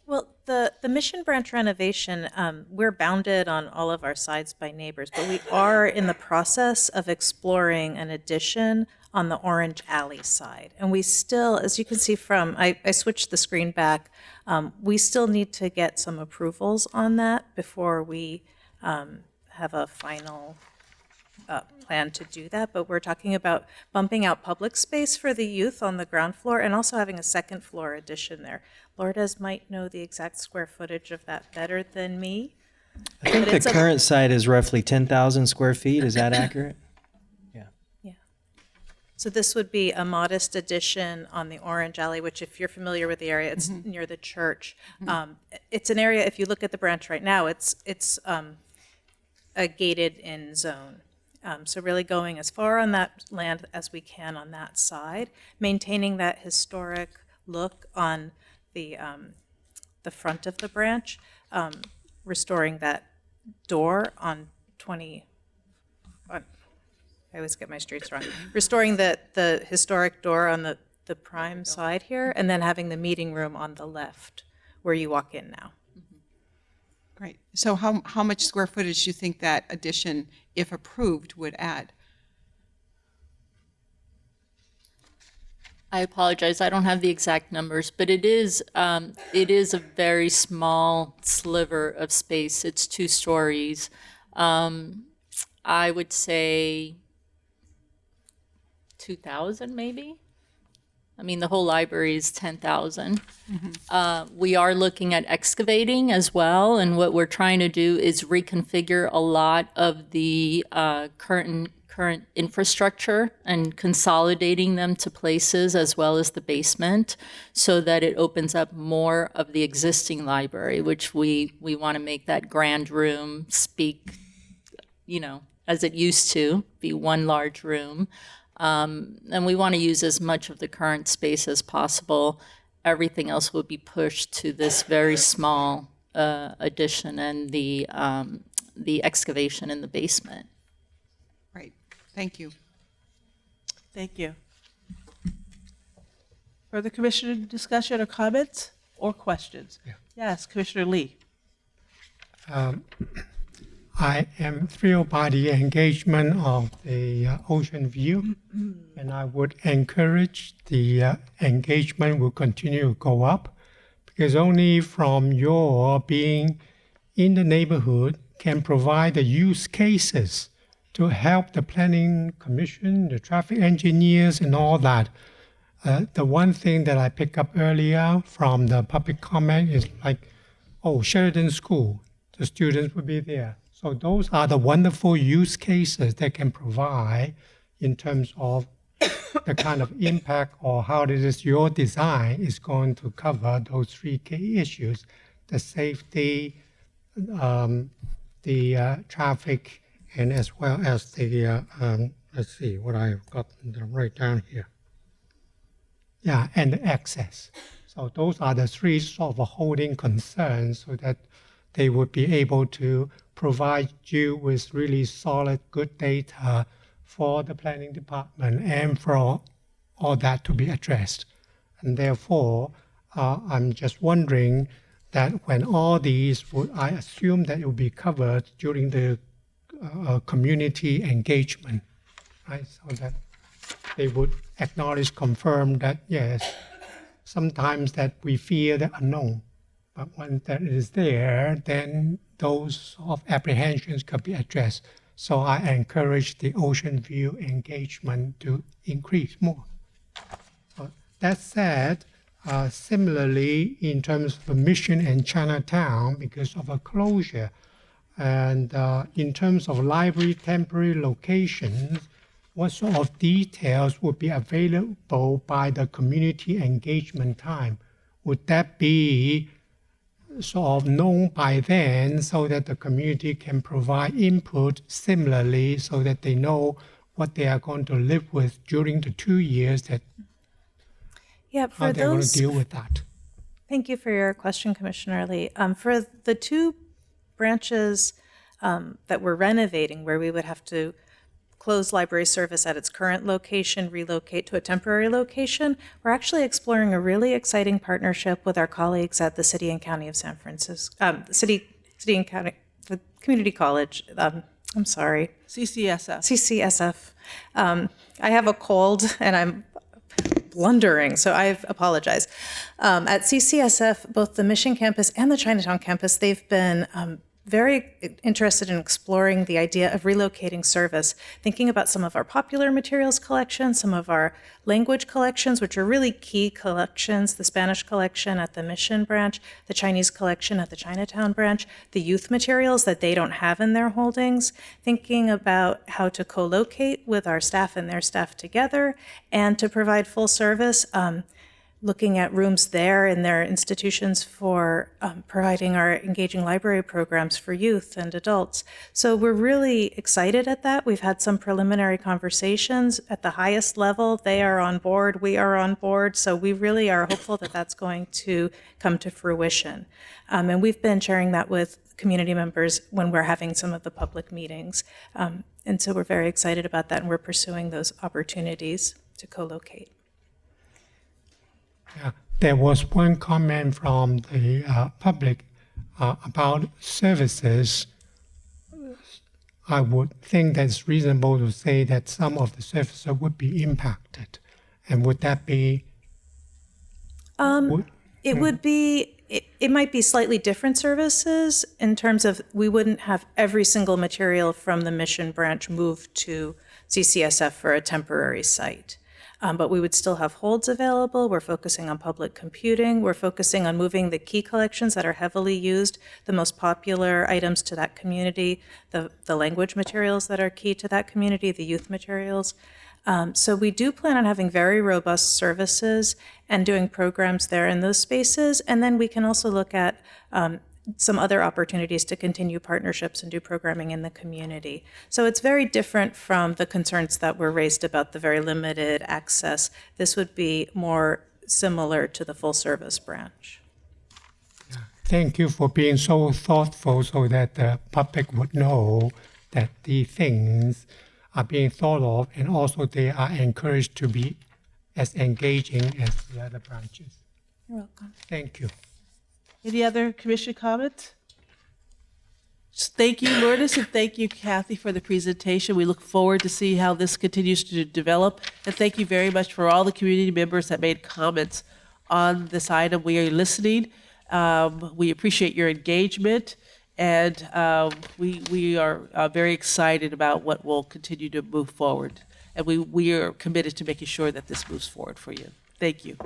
S8: Well, the Mission branch renovation, we're bounded on all of our sides by neighbors, but we are in the process of exploring an addition on the Orange Alley side. And we still, as you can see from, I switched the screen back, we still need to get some approvals on that before we have a final plan to do that. But we're talking about bumping out public space for the youth on the ground floor, and also having a second floor addition there. Lourdes might know the exact square footage of that better than me.
S7: I think the current site is roughly 10,000 square feet. Is that accurate?
S8: So this would be a modest addition on the Orange Alley, which, if you're familiar with the area, it's near the church. It's an area, if you look at the branch right now, it's a gated-in zone. So really going as far on that land as we can on that side, maintaining that historic look on the front of the branch, restoring that door on 20, I always get my streets wrong, restoring the historic door on the prime side here, and then having the meeting room on the left where you walk in now.
S5: Great. So how much square footage do you think that addition, if approved, would add?
S9: I apologize, I don't have the exact numbers, but it is a very small sliver of space. It's 2 stories. I would say 2,000 maybe. I mean, the whole library is 10,000. We are looking at excavating as well, and what we're trying to do is reconfigure a lot of the current infrastructure and consolidating them to places as well as the basement, so that it opens up more of the existing library, which we want to make that grand room speak, as it used to be, one large room. And we want to use as much of the current space as possible. Everything else will be pushed to this very small addition and the excavation in the basement.
S5: Right. Thank you.
S1: Thank you. Further commissioner discussion or comments or questions? Yeah. Yes, Commissioner Lee.
S21: I am thrilled by the engagement of the Ocean View, and I would encourage the engagement will continue to go up, because only from your being in the neighborhood can provide the use cases to help the planning commission, the traffic engineers, and all that. The one thing that I picked up earlier from the public comment is like, Sheridan School, the students will be there. So those are the wonderful use cases that can provide in terms of the kind of impact or how it is your design is going to cover those 3 key issues: the safety, the traffic, and as well as the, let's see what I've got right down here. Yeah, and the access. So those are the 3 sort of holding concerns, so that they would be able to provide you with really solid, good data for the planning department and for all that to be addressed. And therefore, I'm just wondering that when all these I assume that it will be covered during the community engagement, right? So that they would acknowledge, confirm that, yes, sometimes that we fear the unknown. But when that is there, then those sort of apprehensions could be addressed. So I encourage the Ocean View engagement to increase more. That said, similarly, in terms of Mission and Chinatown, because of a closure, and in terms of library temporary locations, what sort of details would be available by the community engagement time? Would that be sort of known by then, so that the community can provide input similarly, so that they know what they are going to live with during the 2 years, that how they're going to deal with that?
S8: Thank you for your question, Commissioner Lee. For the 2 branches that we're renovating, where we would have to close library service at its current location, relocate to a temporary location, we're actually exploring a really exciting partnership with our colleagues at the City and County of San Francisco, City and County, the Community College, I'm sorry. CCSF. I have a cold and I'm blundering, so I apologize. At CCSF, both the Mission campus and the Chinatown campus, they've been very interested in exploring the idea of relocating service, thinking about some of our popular materials collections, some of our language collections, which are really key collections, the Spanish collection at the Mission branch, the Chinese collection at the Chinatown branch, the youth materials that they don't have in their holdings, thinking about how to co-locate with our staff and their staff together, and to provide full service. looking at rooms there in their institutions for providing our engaging library programs for youth and adults. So we're really excited at that. We've had some preliminary conversations at the highest level. They are on board, we are on board. So we really are hopeful that that's going to come to fruition. And we've been sharing that with community members when we're having some of the public meetings. And so we're very excited about that, and we're pursuing those opportunities to co-locate.
S21: Yeah, there was one comment from the public about services. I would think that's reasonable to say that some of the services would be impacted. And would that be?
S8: It would be, it might be slightly different services in terms of we wouldn't have every single material from the Mission branch moved to CCSF for a temporary site. But we would still have holds available. We're focusing on public computing. We're focusing on moving the key collections that are heavily used, the most popular items to that community, the language materials that are key to that community, the youth materials. So we do plan on having very robust services and doing programs there in those spaces. And then we can also look at some other opportunities to continue partnerships and do programming in the community. So it's very different from the concerns that were raised about the very limited access. This would be more similar to the full service branch.
S21: Thank you for being so thoughtful so that the public would know that the things are being thought of, and also they are encouraged to be as engaging as the other branches.
S8: You're welcome.
S21: Thank you.
S1: Any other commission comments? Thank you, Lourdes, and thank you, Kathy, for the presentation. We look forward to see how this continues to develop. And thank you very much for all the community members that made comments on this item. We are listening. We appreciate your engagement, and we are very excited about what will continue to move forward. And we are committed to making sure that this moves forward for you. Thank you.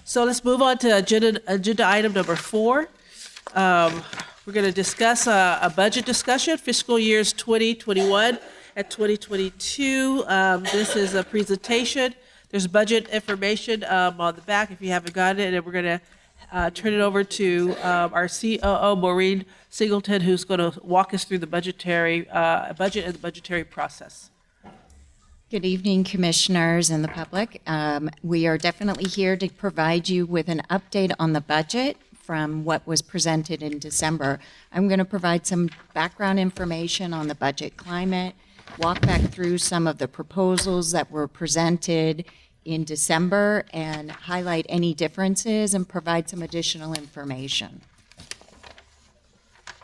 S1: So let's move on to agenda item number 4. We're going to discuss a budget discussion, fiscal years 2021 and 2022. This is a presentation. There's budget information on the back if you haven't gotten it, and we're going to turn it over to our COO, Maureen Singleton, who's going to walk us through the budget and the budgetary process.
S2: Good evening, commissioners and the public. We are definitely here to provide you with an update on the budget from what was presented in December. I'm going to provide some background information on the budget climate, walk back through some of the proposals that were presented in December, and highlight any differences and provide some additional information.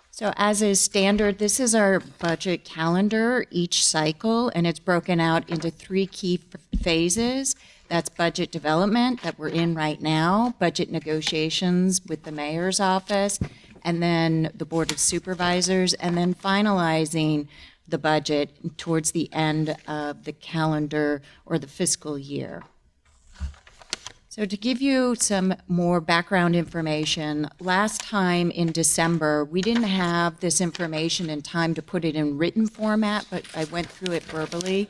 S2: So as is standard, this is our budget calendar each cycle, and it's broken out into 3 key phases. That's budget development that we're in right now, budget negotiations with the mayor's office, and then the Board of Supervisors, and then finalizing the budget towards the end of the calendar or the fiscal year. So to give you some more background information, last time in December, we didn't have this information in time to put it in written format, but I went through it verbally.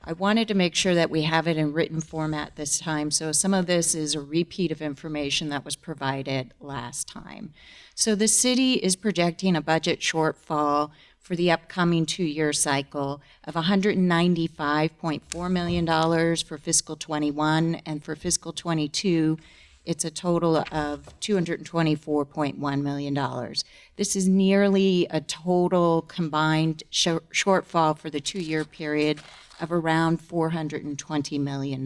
S2: I wanted to make sure that we have it in written format this time, so some of this is a repeat of information that was provided last time. So the city is projecting a budget shortfall for the upcoming 2-year cycle of $195.4 million for fiscal 21, and for fiscal 22, it's a total of $224.1 million. This is nearly a total combined shortfall for the 2-year period of around $420 million.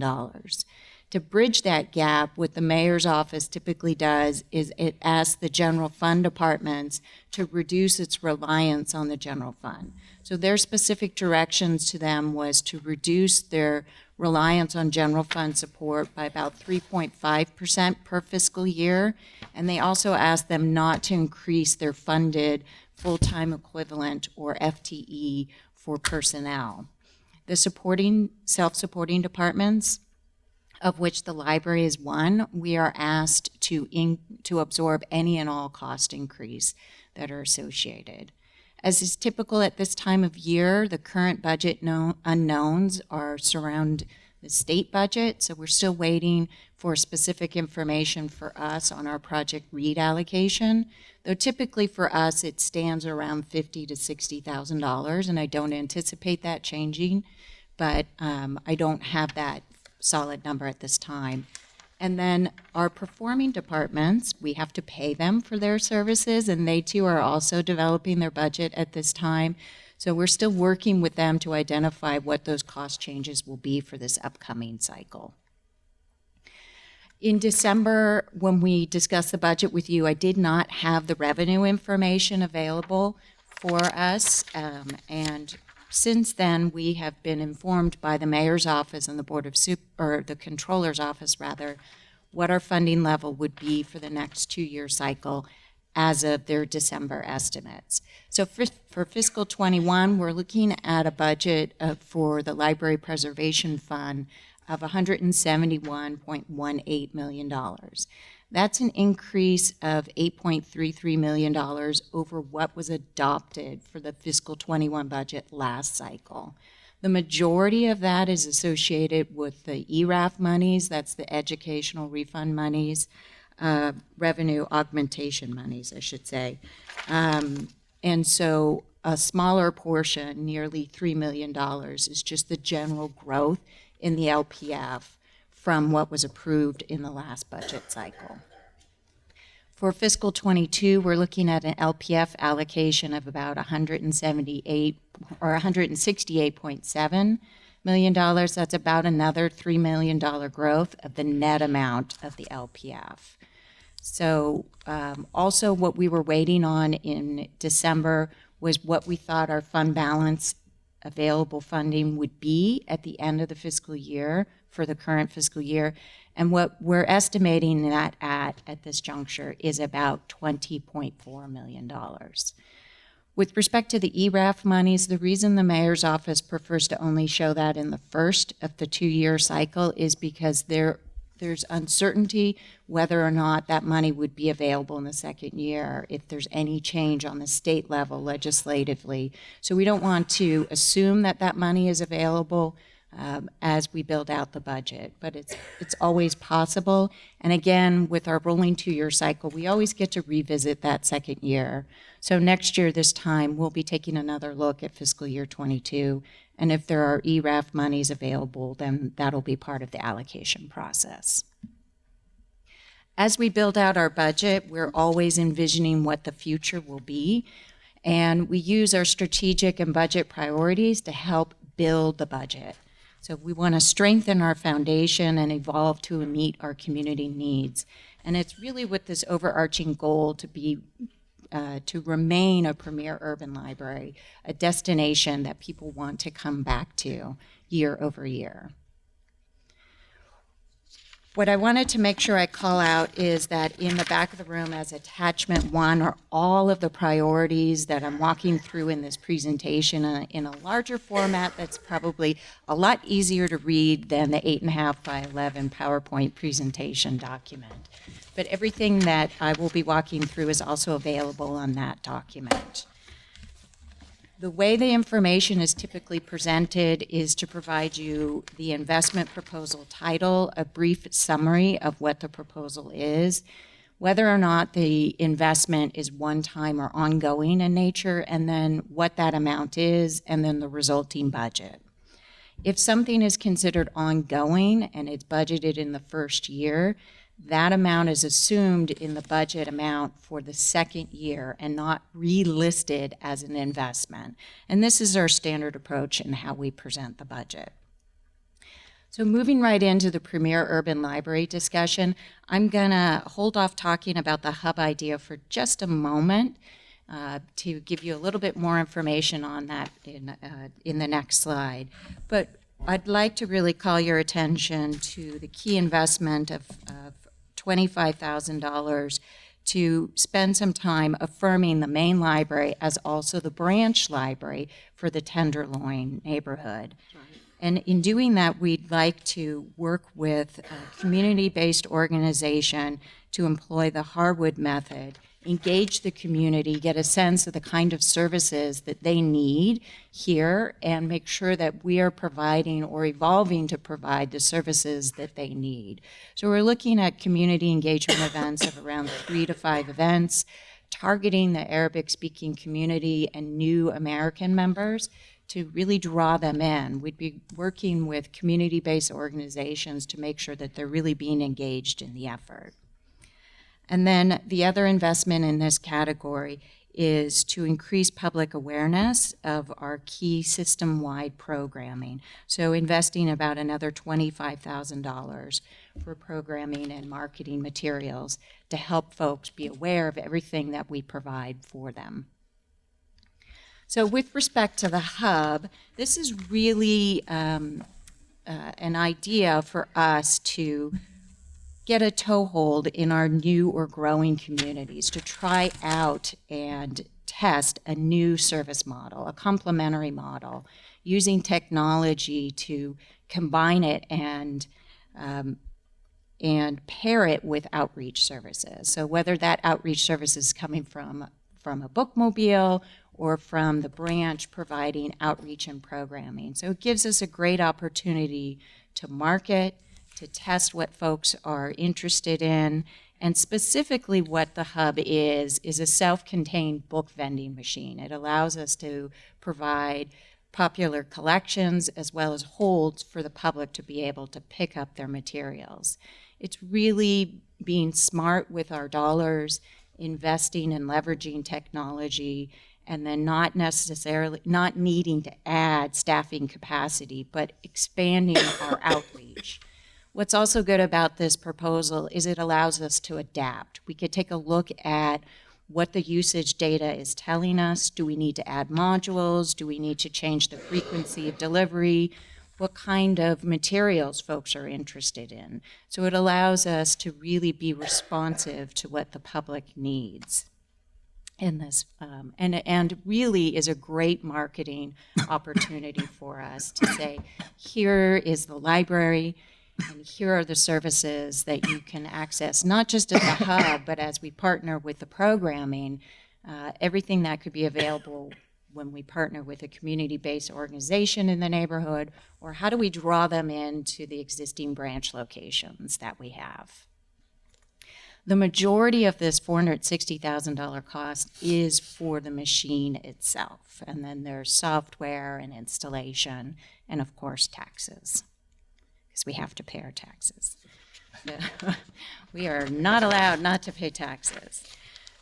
S2: To bridge that gap, what the mayor's office typically does is it asks the general fund departments to reduce its reliance on the general fund. So their specific directions to them was to reduce their reliance on general fund support by about 3.5% per fiscal year. And they also asked them not to increase their funded full-time equivalent, or FTE, for personnel. The self-supporting departments, of which the library is one, we are asked to absorb any and all cost increase that are associated. As is typical at this time of year, the current budget unknowns are surround the state budget. So we're still waiting for specific information for us on our project READ allocation. Though typically for us, it stands around $50,000 to $60,000, and I don't anticipate that changing, but I don't have that solid number at this time. And then our performing departments, we have to pay them for their services, and they too are also developing their budget at this time. So we're still working with them to identify what those cost changes will be for this upcoming cycle. In December, when we discussed the budget with you, I did not have the revenue information available for us. And since then, we have been informed by the mayor's office and the the controller's office rather, what our funding level would be for the next 2-year cycle as of their December estimates. So for fiscal 21, we're looking at a budget for the Library Preservation Fund of $171.18 million. That's an increase of $8.33 million over what was adopted for the fiscal 21 budget last cycle. The majority of that is associated with the ERAF monies, that's the educational refund monies, revenue augmentation monies, I should say. And so a smaller portion, nearly $3 million, is just the general growth in the LPF from what was approved in the last budget cycle. For fiscal 22, we're looking at an LPF allocation of about $168.7 million. That's about another $3 million growth of the net amount of the LPF. So also what we were waiting on in December was what we thought our fund balance available funding would be at the end of the fiscal year for the current fiscal year. And what we're estimating that at this juncture is about $20.4 million. With respect to the ERAF monies, the reason the mayor's office prefers to only show that in the first of the 2-year cycle is because there's uncertainty whether or not that money would be available in the second year if there's any change on the state level legislatively. So we don't want to assume that that money is available as we build out the budget, but it's always possible. And again, with our rolling 2-year cycle, we always get to revisit that second year. So next year, this time, we'll be taking another look at fiscal year 22. And if there are ERAF monies available, then that'll be part of the allocation process. As we build out our budget, we're always envisioning what the future will be. And we use our strategic and budget priorities to help build the budget. So we want to strengthen our foundation and evolve to meet our community needs. And it's really with this overarching goal to remain a premier urban library, a destination that people want to come back to year over year. What I wanted to make sure I call out is that in the back of the room as attachment 1 are all of the priorities that I'm walking through in this presentation in a larger format that's probably a lot easier to read than the 8.5 by 11 PowerPoint presentation document. But everything that I will be walking through is also available on that document. The way the information is typically presented is to provide you the investment proposal title, a brief summary of what the proposal is, whether or not the investment is one-time or ongoing in nature, and then what that amount is, and then the resulting budget. If something is considered ongoing and it's budgeted in the first year, that amount is assumed in the budget amount for the second year and not relisted as an investment. And this is our standard approach in how we present the budget. So moving right into the Premier Urban Library discussion, I'm gonna hold off talking about the hub idea for just a moment to give you a little bit more information on that in the next slide. But I'd like to really call your attention to the key investment of $25,000 to spend some time affirming the main library as also the branch library for the Tenderloin neighborhood. And in doing that, we'd like to work with a community-based organization to employ the Harwood method engage the community, get a sense of the kind of services that they need here, and make sure that we are providing or evolving to provide the services that they need. So we're looking at community engagement events of around 3 to 5 events, targeting the Arabic-speaking community and new American members to really draw them in. We'd be working with community-based organizations to make sure that they're really being engaged in the effort. And then the other investment in this category is to increase public awareness of our key system-wide programming. So investing about another $25,000 for programming and marketing materials to help folks be aware of everything that we provide for them. So with respect to the hub, this is really an idea for us to get a toehold in our new or growing communities, to try out and test a new service model, a complementary model, using technology to combine it and pair it with outreach services. So whether that outreach service is coming from a bookmobile or from the branch providing outreach and programming. So it gives us a great opportunity to market, to test what folks are interested in, and specifically what the hub is a self-contained book vending machine. It allows us to provide popular collections as well as holds for the public to be able to pick up their materials. It's really being smart with our dollars, investing and leveraging technology, and then not needing to add staffing capacity, but expanding our outreach. What's also good about this proposal is it allows us to adapt. We could take a look at what the usage data is telling us. Do we need to add modules? Do we need to change the frequency of delivery? What kind of materials folks are interested in? So it allows us to really be responsive to what the public needs in this, and really is a great marketing opportunity for us to say, here is the library, and here are the services that you can access, not just at the hub, but as we partner with the programming, everything that could be available when we partner with a community-based organization in the neighborhood, or how do we draw them into the existing branch locations that we have. The majority of this $460,000 cost is for the machine itself, and then there's software and installation, and of course taxes, because we have to pay our taxes. We are not allowed not to pay taxes.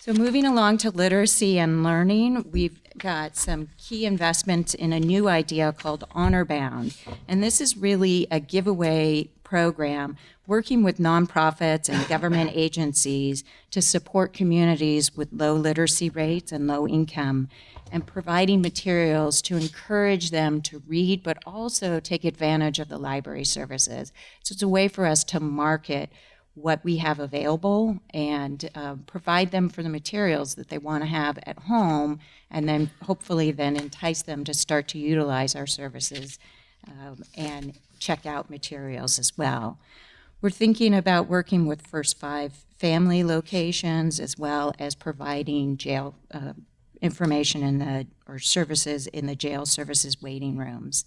S2: So moving along to literacy and learning, we've got some key investments in a new idea called Honor Bound, and this is really a giveaway program working with nonprofits and government agencies to support communities with low literacy rates and low income, and providing materials to encourage them to read, but also take advantage of the library services. So it's a way for us to market what we have available and provide them for the materials that they want to have at home, and then hopefully then entice them to start to utilize our services and check out materials as well. We're thinking about working with First 5 family locations as well as providing jail information or services in the jail services waiting rooms.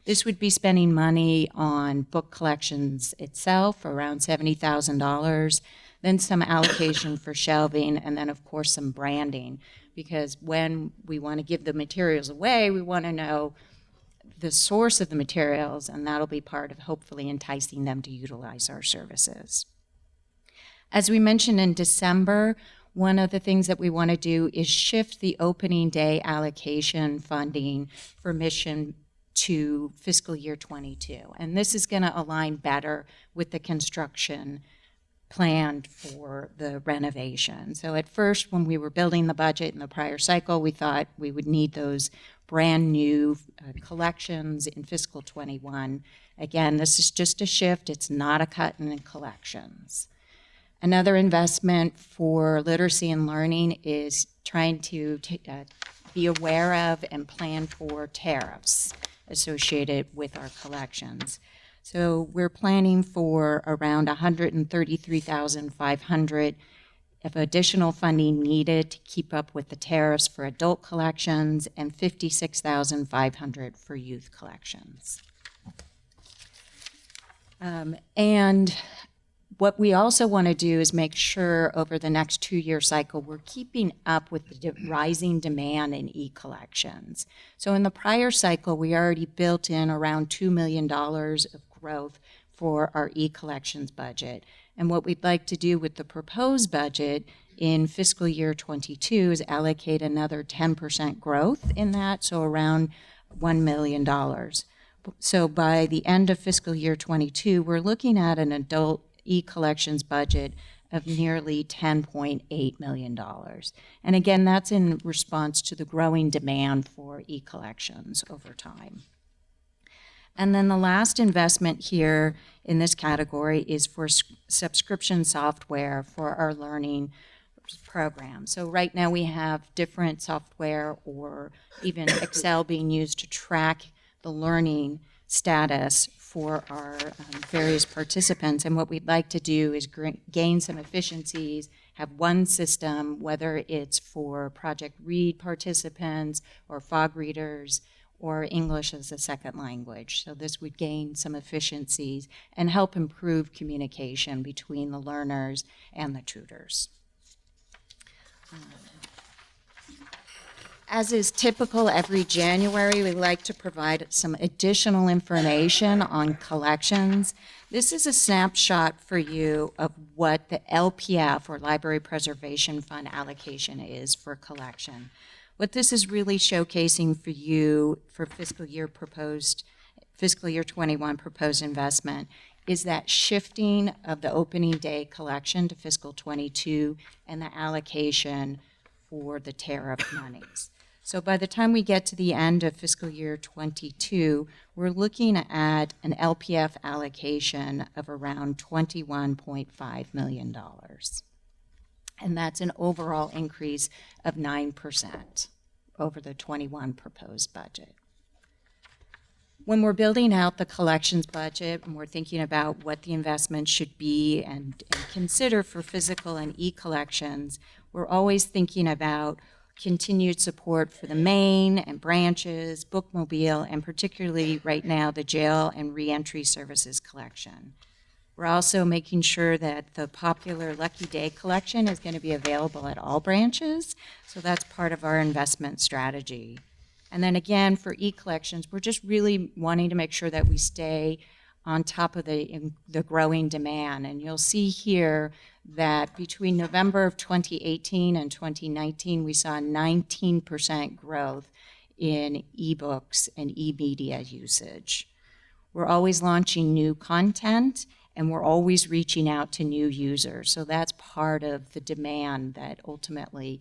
S2: This would be spending money on book collections itself, around $70,000, then some allocation for shelving, and then of course some branding, because when we want to give the materials away, we want to know the source of the materials, and that'll be part of hopefully enticing them to utilize our services. As we mentioned in December, one of the things that we want to do is shift the opening day allocation funding for mission to fiscal year 22. And this is going to align better with the construction planned for the renovation. So at first, when we were building the budget in the prior cycle, we thought we would need those brand new collections in fiscal 21. Again, this is just a shift. It's not a cut in collections. Another investment for literacy and learning is trying to be aware of and plan for tariffs associated with our collections. So we're planning for around $133,500 of additional funding needed to keep up with the tariffs for adult collections and $56,500 for youth collections. And what we also want to do is make sure over the next 2-year cycle, we're keeping up with the rising demand in e-collections. So in the prior cycle, we already built in around $2 million of growth for our e-collections budget. And what we'd like to do with the proposed budget in fiscal year 22 is allocate another 10% growth in that, so around $1 million. So by the end of fiscal year 22, we're looking at an adult e-collections budget of nearly $10.8 million. And again, that's in response to the growing demand for e-collections over time. And then the last investment here in this category is for subscription software for our learning program. So right now we have different software or even Excel being used to track the learning status for our various participants. And what we'd like to do is gain some efficiencies, have one system, whether it's for Project Read participants or FOG readers or English as a second language. So this would gain some efficiencies and help improve communication between the learners and the tutors. As is typical every January, we like to provide some additional information on collections. This is a snapshot for you of what the LPF, or Library Preservation Fund allocation, is for collection. What this is really showcasing for you for fiscal year 21 proposed investment is that shifting of the opening day collection to fiscal 22 and the allocation for the tariff monies. So by the time we get to the end of fiscal year 22, we're looking at an LPF allocation of around $21.5 million. And that's an overall increase of 9% over the 21 proposed budget. When we're building out the collections budget and we're thinking about what the investment should be and consider for physical and e-collections, we're always thinking about continued support for the main and branches, bookmobile, and particularly right now the jail and reentry services collection. We're also making sure that the popular Lucky Day collection is going to be available at all branches, so that's part of our investment strategy. And then again, for e-collections, we're just really wanting to make sure that we stay on top of the growing demand. And you'll see here that between November of 2018 and 2019, we saw 19% growth in ebooks and e-media usage. We're always launching new content, and we're always reaching out to new users. So that's part of the demand that ultimately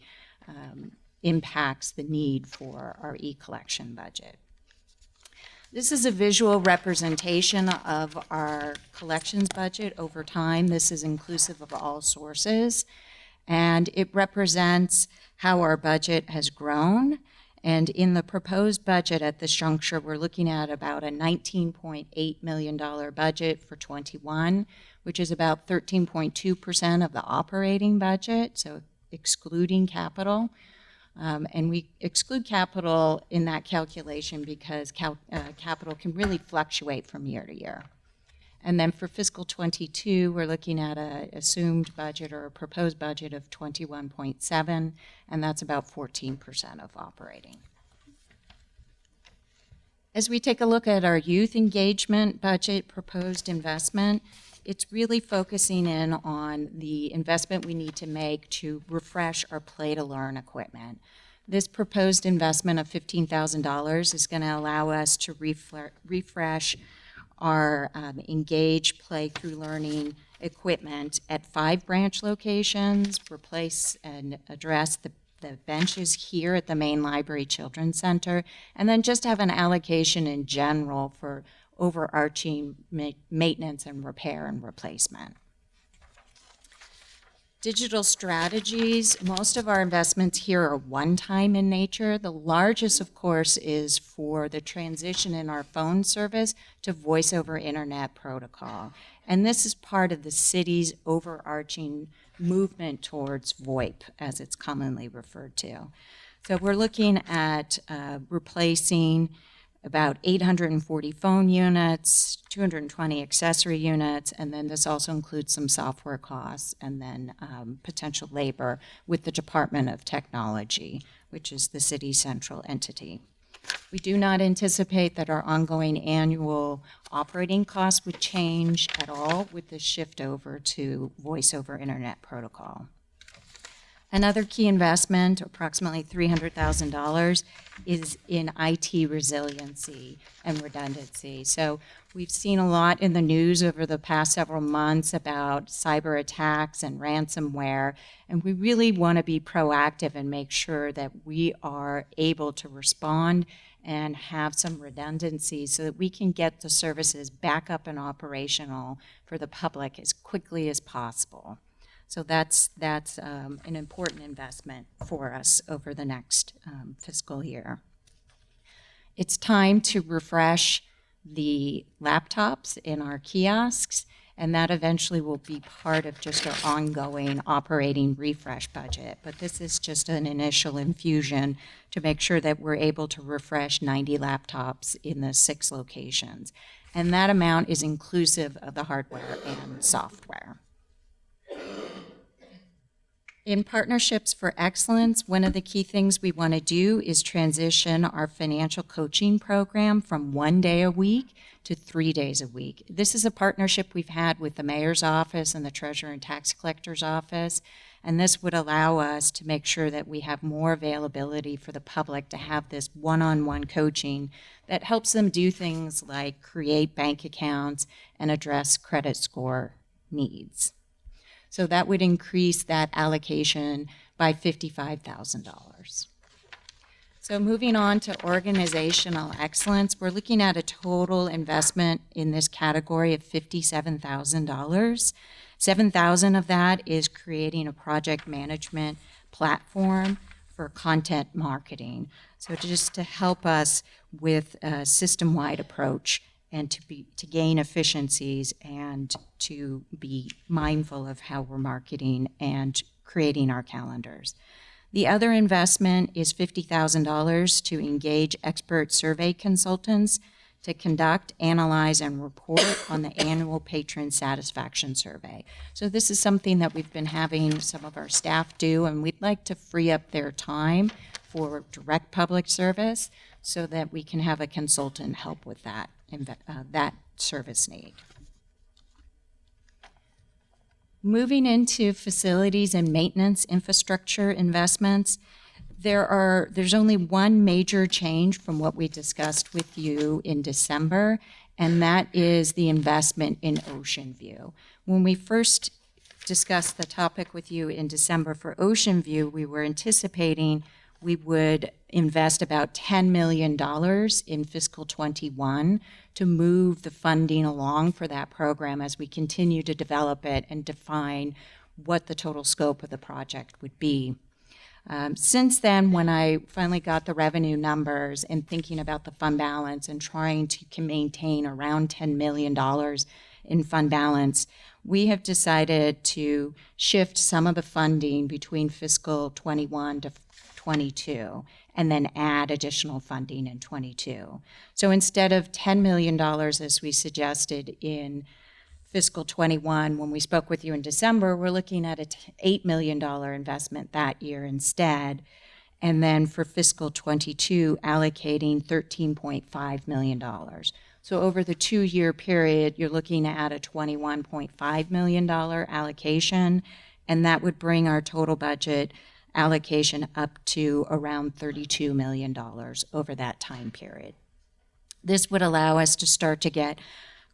S2: impacts the need for our e-collection budget. This is a visual representation of our collections budget over time. This is inclusive of all sources, and it represents how our budget has grown. And in the proposed budget at this juncture, we're looking at about a $19.8 million budget for 21, which is about 13.2% of the operating budget, so excluding capital. And we exclude capital in that calculation because capital can really fluctuate from year to year. And then for fiscal 22, we're looking at an assumed budget or a proposed budget of 21.7, and that's about 14% of operating. As we take a look at our youth engagement budget proposed investment, it's really focusing in on the investment we need to make to refresh our Play to Learn equipment. This proposed investment of $15,000 is going to allow us to refresh our Engage Play Through Learning equipment at 5 branch locations, replace and address the benches here at the main library children's center, and then just have an allocation in general for overarching maintenance and repair and replacement. Digital strategies, most of our investments here are one-time in nature. The largest, of course, is for the transition in our phone service to voice over internet protocol. And this is part of the city's overarching movement towards VoIP, as it's commonly referred to. So we're looking at replacing about 840 phone units, 220 accessory units, and then this also includes some software costs and then potential labor with the Department of Technology, which is the city central entity. We do not anticipate that our ongoing annual operating costs would change at all with the shift over to voice over internet protocol. Another key investment, approximately $300,000, is in IT resiliency and redundancy. So we've seen a lot in the news over the past several months about cyber attacks and ransomware, and we really want to be proactive and make sure that we are able to respond and have some redundancy so that we can get the services back up and operational for the public as quickly as possible. So that's an important investment for us over the next fiscal year. It's time to refresh the laptops in our kiosks, and that eventually will be part of just our ongoing operating refresh budget. But this is just an initial infusion to make sure that we're able to refresh 90 laptops in the 6 locations. And that amount is inclusive of the hardware and software. In Partnerships for Excellence, one of the key things we want to do is transition our financial coaching program from 1 day a week to 3 days a week. This is a partnership we've had with the Mayor's Office and the Treasurer and Tax Collector's Office, and this would allow us to make sure that we have more availability for the public to have this one-on-one coaching that helps them do things like create bank accounts and address credit score needs. So that would increase that allocation by $55,000. So moving on to organizational excellence, we're looking at a total investment in this category of $57,000. $7,000 of that is creating a project management platform for content marketing. So just to help us with a system-wide approach and to gain efficiencies and to be mindful of how we're marketing and creating our calendars. The other investment is $50,000 to engage expert survey consultants to conduct, analyze, and report on the annual patron satisfaction survey. So this is something that we've been having some of our staff do, and we'd like to free up their time for direct public service so that we can have a consultant help with that service need. Moving into facilities and maintenance infrastructure investments, there's only one major change from what we discussed with you in December, and that is the investment in Ocean View. When we first discussed the topic with you in December for Ocean View, we were anticipating we would invest about $10 million in fiscal 21 to move the funding along for that program as we continue to develop it and define what the total scope of the project would be. Since then, when I finally got the revenue numbers and thinking about the fund balance and trying to maintain around $10 million in fund balance, we have decided to shift some of the funding between fiscal 21 to 22 and then add additional funding in 22. So instead of $10 million as we suggested in fiscal 21, when we spoke with you in December, we're looking at an $8 million investment that year instead. And then for fiscal 22, allocating $13.5 million. So over the 2-year period, you're looking at a $21.5 million allocation, and that would bring our total budget allocation up to around $32 million over that time period. This would allow us to start to get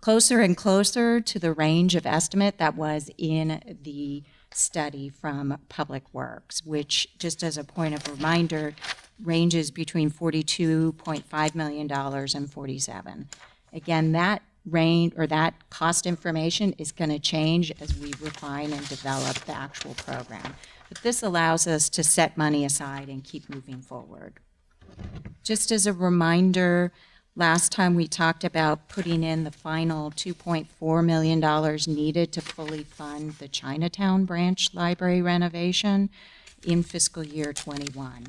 S2: closer and closer to the range of estimate that was in the study from Public Works, which, just as a point of reminder, ranges between $42.5 million and $47. Again, that range or that cost information is going to change as we refine and develop the actual program. But this allows us to set money aside and keep moving forward. Just as a reminder, Last time we talked about putting in the final $2.4 million needed to fully fund the Chinatown branch library renovation in fiscal year 21.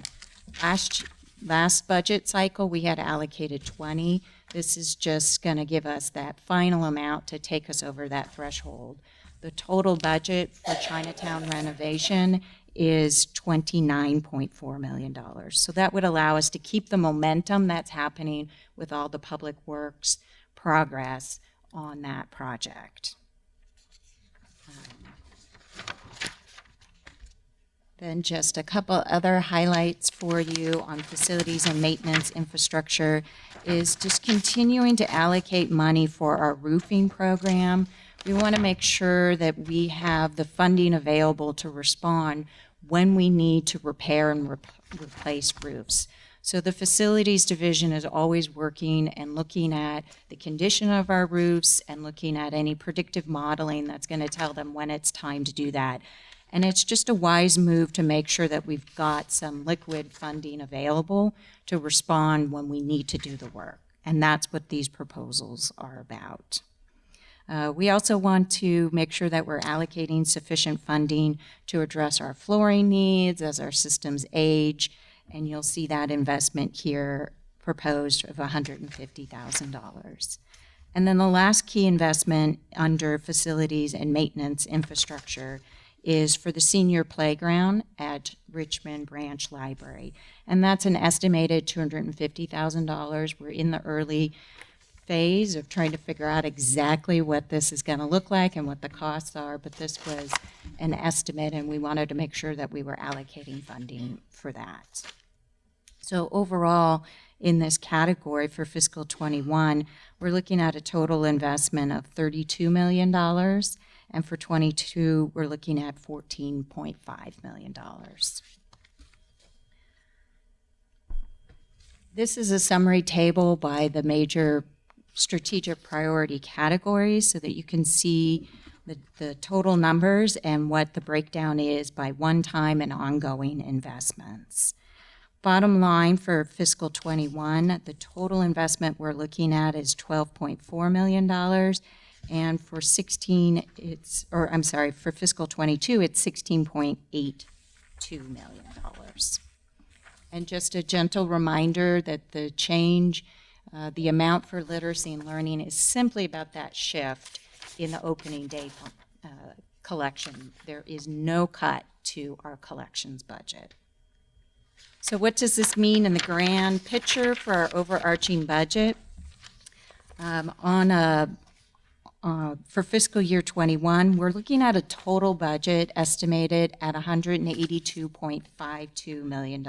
S2: Last budget cycle, we had allocated 20. This is just going to give us that final amount to take us over that threshold. The total budget for Chinatown renovation is $29.4 million. So that would allow us to keep the momentum that's happening with all the public works progress on that project. Then just a couple other highlights for you on facilities and maintenance infrastructure is just continuing to allocate money for our roofing program. We want to make sure that we have the funding available to respond when we need to repair and replace roofs. So the facilities division is always working and looking at the condition of our roofs and looking at any predictive modeling that's going to tell them when it's time to do that. And it's just a wise move to make sure that we've got some liquid funding available to respond when we need to do the work. And that's what these proposals are about. We also want to make sure that we're allocating sufficient funding to address our flooring needs as our systems age, and you'll see that investment here proposed of $150,000. And then the last key investment under facilities and maintenance infrastructure is for the senior playground at Richmond Branch Library. And that's an estimated $250,000. We're in the early phase of trying to figure out exactly what this is going to look like and what the costs are, but this was an estimate and we wanted to make sure that we were allocating funding for that. So overall, in this category for fiscal 21, we're looking at a total investment of $32 million, and for 22, we're looking at $14.5 million. This is a summary table by the major strategic priority categories so that you can see the total numbers and what the breakdown is by one-time and ongoing investments. Bottom line for fiscal 21, the total investment we're looking at is $12.4 million, and for for fiscal 22, it's $16.82 million. And just a gentle reminder that the change, the amount for literacy and learning is simply about that shift in the opening day collection. There is no cut to our collections budget. So what does this mean in the grand picture for our overarching budget? For fiscal year 21, we're looking at a total budget estimated at $182.52 million,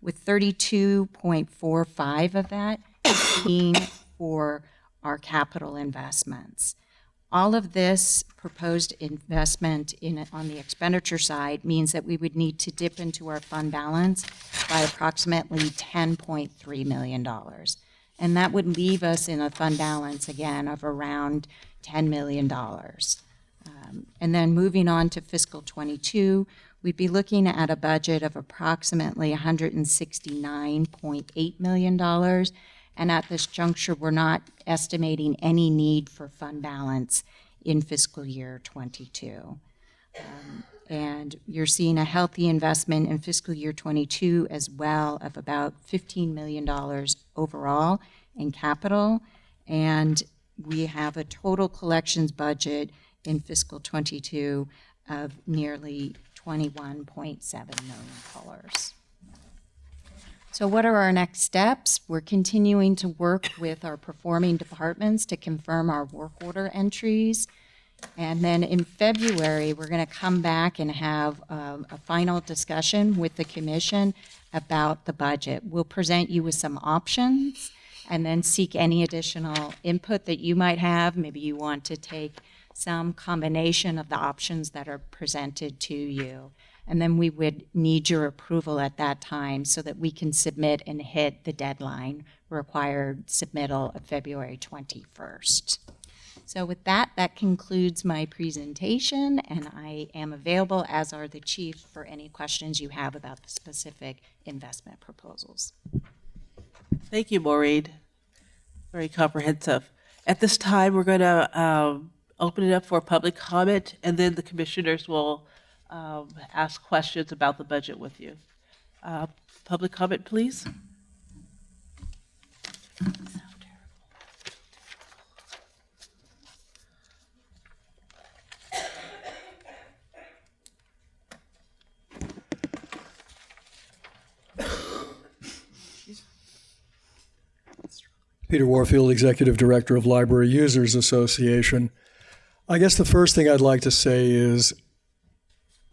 S2: with 32.45 of that being for our capital investments. All of this proposed investment on the expenditure side means that we would need to dip into our fund balance by approximately $10.3 million. And that would leave us in a fund balance, again, of around $10 million. And then moving on to fiscal 22, we'd be looking at a budget of approximately $169.8 million. And at this juncture, we're not estimating any need for fund balance in fiscal year 22. And you're seeing a healthy investment in fiscal year 22 as well of about $15 million overall in capital. And we have a total collections budget in fiscal 22 of nearly $21.7 million. So what are our next steps? We're continuing to work with our performing departments to confirm our work order entries. And then in February, we're going to come back and have a final discussion with the commission about the budget. We'll present you with some options and then seek any additional input that you might have. Maybe you want to take some combination of the options that are presented to you. And then we would need your approval at that time so that we can submit and hit the deadline required submittal of February 21st. So with that, that concludes my presentation, and I am available, as are the chief, for any questions you have about the specific investment proposals.
S1: Thank you, Maureen. Very comprehensive. At this time, we're going to open it up for public comment, and then the commissioners will ask questions about the budget with you. Public comment, please.
S4: Peter Warfield, Executive Director of Library Users Association. I guess the first thing I'd like to say is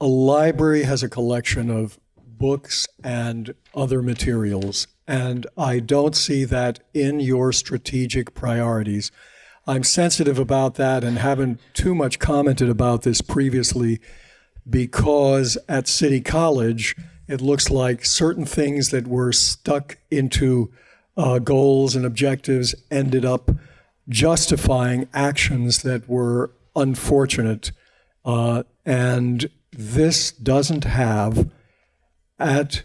S4: a library has a collection of books and other materials, and I don't see that in your strategic priorities. I'm sensitive about that and haven't too much commented about this previously because at City College, it looks like certain things that were stuck into goals and objectives ended up justifying actions that were unfortunate. And this doesn't have at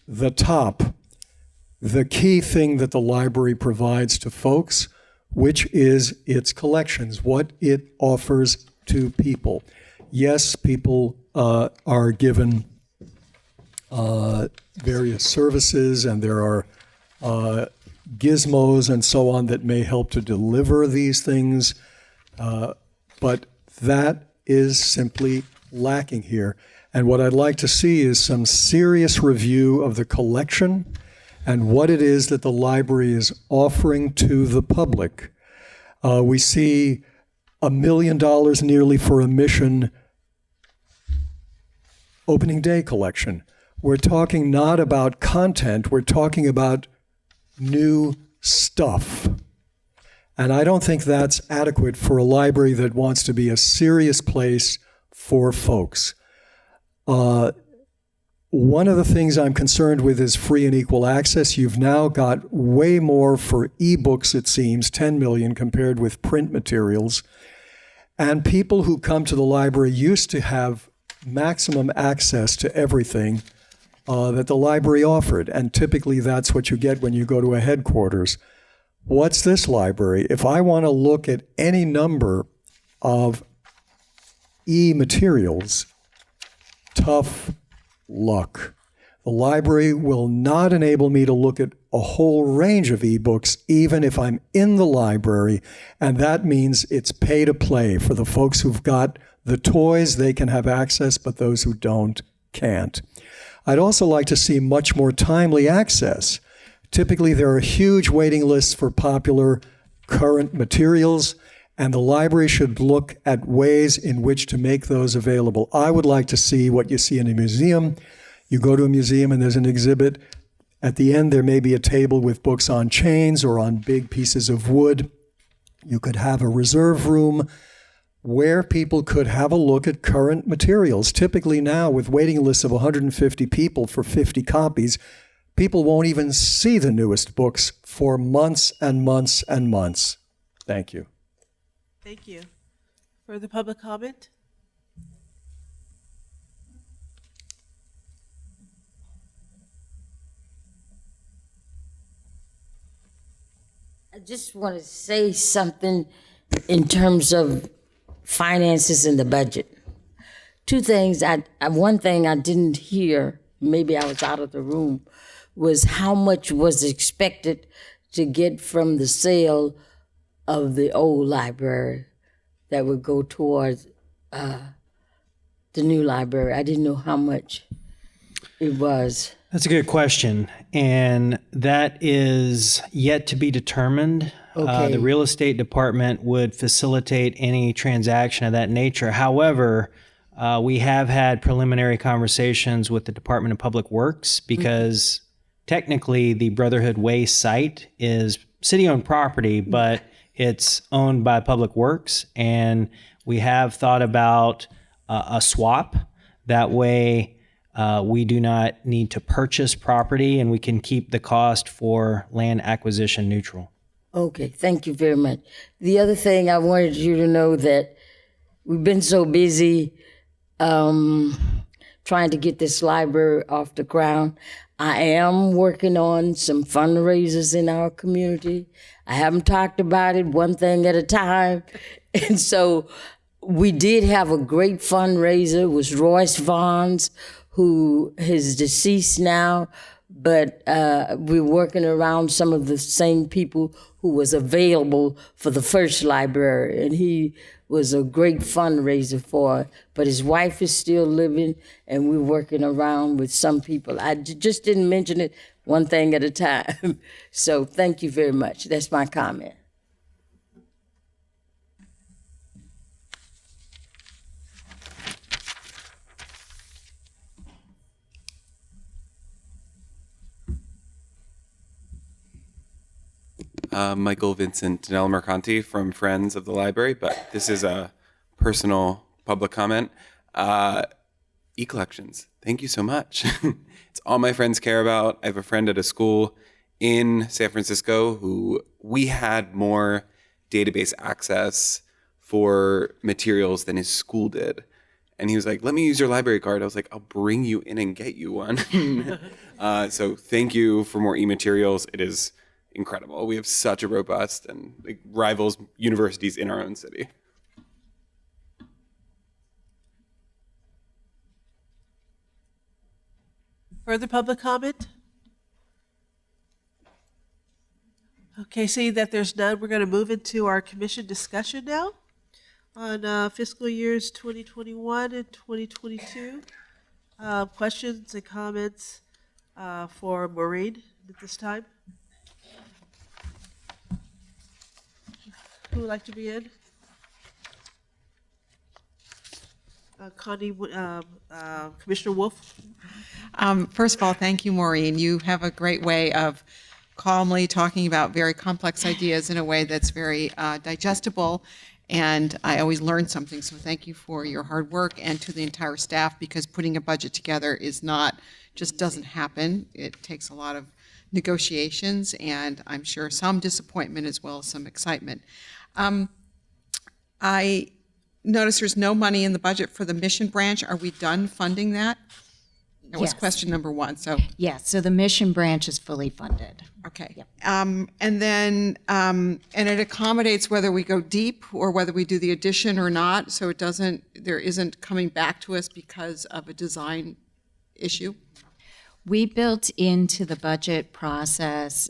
S4: the top the key thing that the library provides to folks, which is its collections, what it offers to people. Yes, people are given various services, and there are gizmos and so on that may help to deliver these things, but that is simply lacking here. And what I'd like to see is some serious review of the collection and what it is that the library is offering to the public. We see $1 million nearly for a Mission opening day collection. We're talking not about content, we're talking about new stuff. And I don't think that's adequate for a library that wants to be a serious place for folks. One of the things I'm concerned with is free and equal access. You've now got way more for ebooks, it seems, 10 million compared with print materials. And people who come to the library used to have maximum access to everything that the library offered. And typically that's what you get when you go to a headquarters. What's this library? If I want to look at any number of e-materials, tough luck. The library will not enable me to look at a whole range of ebooks, even if I'm in the library, and that means it's pay to play. For the folks who've got the toys, they can have access, but those who don't can't. I'd also like to see much more timely access. Typically, there are huge waiting lists for popular current materials, and the library should look at ways in which to make those available. I would like to see what you see in a museum. You go to a museum and there's an exhibit. At the end, there may be a table with books on chains or on big pieces of wood. You could have a reserve room where people could have a look at current materials. Typically now, with waiting lists of 150 people for 50 copies, people won't even see the newest books for months and months and months. Thank you.
S1: Thank you. Further public comment?
S18: I just want to say something in terms of finances and the budget. Two things. One thing I didn't hear, maybe I was out of the room, was how much was expected to get from the sale of the old library that would go towards the new library. I didn't know how much it was.
S7: That's a good question, and that is yet to be determined.
S18: Okay.
S7: The real estate department would facilitate any transaction of that nature. However, we have had preliminary conversations with the Department of Public Works because technically the Brotherhood Way site is city-owned property, but it's owned by Public Works, and we have thought about a swap. That way, we do not need to purchase property, and we can keep the cost for land acquisition neutral.
S18: Okay, thank you very much. The other thing I wanted you to know that we've been so busy trying to get this library off the ground. I am working on some fundraisers in our community. I haven't talked about it, one thing at a time. And so we did have a great fundraiser. It was Royce Vaughn's, who is deceased now, but we're working around some of the same people who was available for the first library. And he was a great fundraiser for it. But his wife is still living, and we're working around with some people. I just didn't mention it, one thing at a time. So thank you very much. That's my comment.
S19: Michael Vincent Danella Mercanti from Friends of the Library, but this is a personal public comment. E-collections, thank you so much. It's all my friends care about. I have a friend at a school in San Francisco who we had more database access for materials than his school did. And he was like, let me use your library card. I was like, I'll bring you in and get you one. So thank you for more e-materials. It is incredible. We have such a robust and rivals universities in our own city.
S1: Further public comment? Okay, seeing that there's none, we're going to move into our commission discussion now on fiscal years 2021 and 2022. Questions and comments for Maureen at this time? Who would like to be in? Connie, Commissioner Wolf.
S5: First of all, thank you, Maureen. You have a great way of calmly talking about very complex ideas in a way that's very digestible, and I always learn something, so thank you for your hard work, and to the entire staff, because putting a budget together is not, just doesn't happen. It takes a lot of negotiations, and I'm sure some disappointment as well as some excitement. I notice there's no money in the budget for the mission branch. Are we done funding that? That was
S2: Yes.
S5: question number one. So
S2: Yes, so the mission branch is fully funded.
S5: okay. And then and it accommodates whether we go deep or whether we do the addition or not. So it doesn't, there isn't coming back to us because of a design issue.
S2: We built into the budget process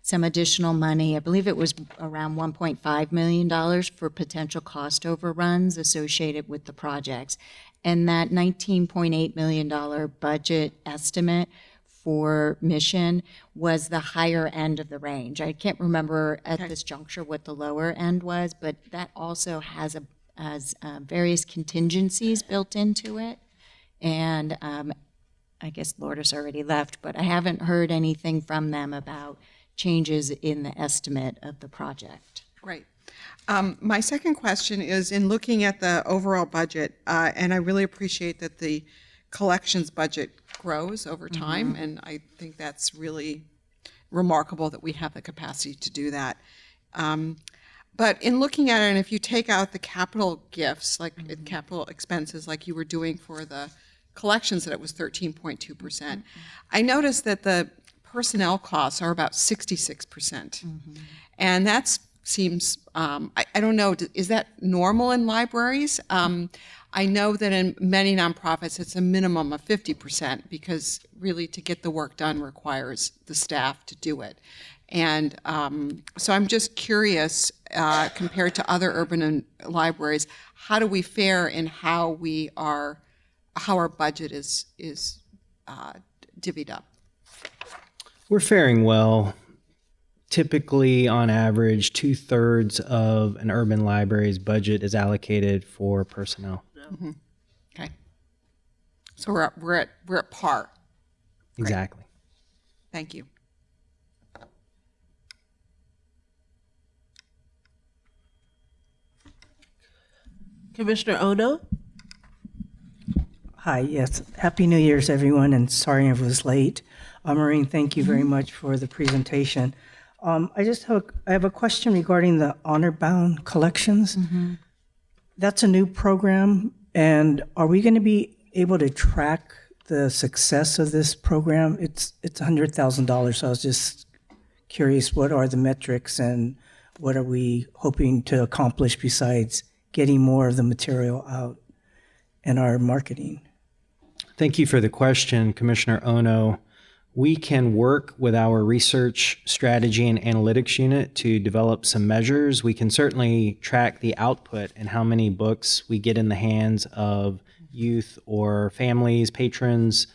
S2: some additional money. I believe it was around $1.5 million for potential cost overruns associated with the projects. And that $19.8 million budget estimate for mission was the higher end of the range. I can't remember at this juncture what the lower end was, but that also has various contingencies built into it. And I guess Lourdes already left, but I haven't heard anything from them about changes in the estimate of the project.
S5: Great. My second question is, in looking at the overall budget, and I really appreciate that the collections budget grows over time, and I think that's really remarkable that we have the capacity to do that. But in looking at it, and if you take out the capital gifts, like capital expenses like you were doing for the collections, that it was 13.2%. I noticed that the personnel costs are about 66%. And that seems, I don't know, is that normal in libraries? I know that in many nonprofits, it's a minimum of 50% because really to get the work done requires the staff to do it. And so I'm just curious, compared to other urban libraries, how do we fare in how our budget is divvied up?
S7: We're faring well. Typically, on average, 2/3 of an urban library's budget is allocated for personnel.
S5: Okay. So we're at par.
S7: Exactly.
S5: Thank you.
S1: Commissioner Ono.
S3: Hi, yes. Happy New Year's, everyone, and sorry I was late. Maureen, thank you very much for the presentation. I have a question regarding the honor-bound collections. That's a new program, and are we going to be able to track the success of this program? It's $100,000, so I was just curious, what are the metrics and what are we hoping to accomplish besides getting more of the material out in our marketing?
S7: Thank you for the question, Commissioner Ono. We can work with our research strategy and analytics unit to develop some measures. We can certainly track the output and how many books we get in the hands of youth or families, patrons.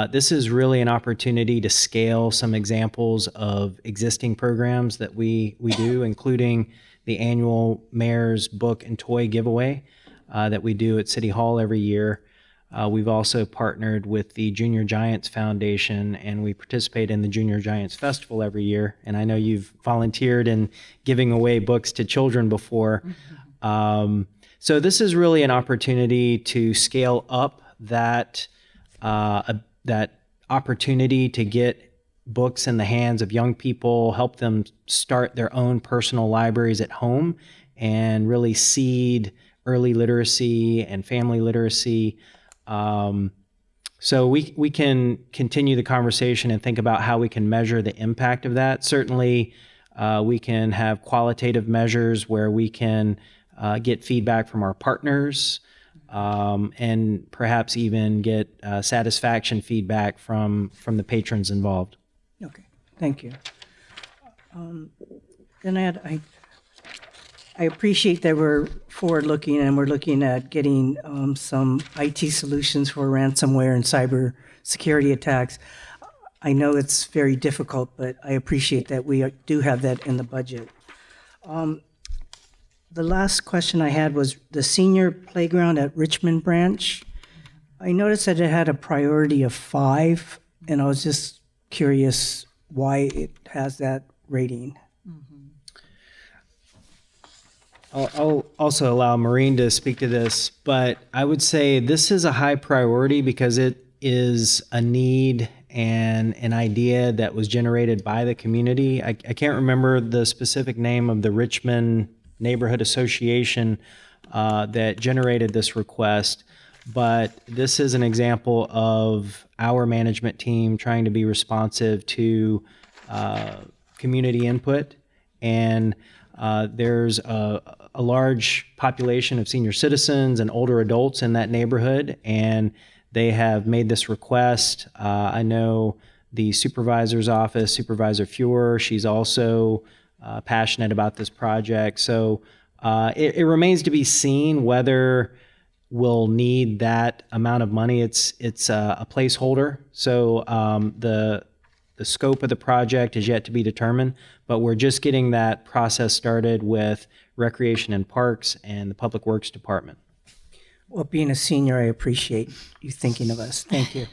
S7: This is really an opportunity to scale some examples of existing programs that we do, including the annual Mayor's Book and Toy Giveaway that we do at City Hall every year. We've also partnered with the Junior Giants Foundation, and we participate in the Junior Giants Festival every year. And I know you've volunteered in giving away books to children before. So this is really an opportunity to scale up that opportunity to get books in the hands of young people, help them start their own personal libraries at home, and really seed early literacy and family literacy. So we can continue the conversation and think about how we can measure the impact of that. Certainly, we can have qualitative measures where we can get feedback from our partners, and perhaps even get satisfaction feedback from the patrons involved.
S3: Okay, thank you. Then I appreciate that we're forward-looking and we're looking at getting some IT solutions for ransomware and cyber security attacks. I know it's very difficult, but I appreciate that we do have that in the budget. The last question I had was the senior playground at Richmond Branch. I noticed that it had a priority of 5, and I was just curious why it has that rating.
S7: I'll also allow Maureen to speak to this, but I would say this is a high priority because it is a need and an idea that was generated by the community. I can't remember the specific name of the Richmond Neighborhood Association that generated this request, but this is an example of our management team trying to be responsive to community input. And there's a large population of senior citizens and older adults in that neighborhood, and they have made this request. I know the supervisor's office, Supervisor Fuhr, she's also passionate about this project. So it remains to be seen whether we'll need that amount of money. It's a placeholder. So the scope of the project is yet to be determined, but we're just getting that process started with Recreation and Parks and the Public Works Department.
S3: Well, being a senior, I appreciate you thinking of us. Thank you.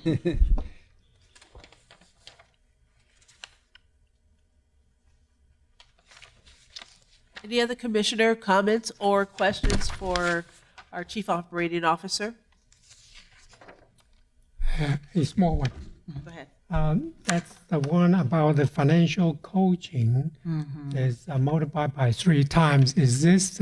S1: Any other commissioner comments or questions for our Chief Operating Officer?
S21: A small one.
S1: Go ahead.
S21: That's the one about the financial coaching. Is multiplied by 3 times. Is this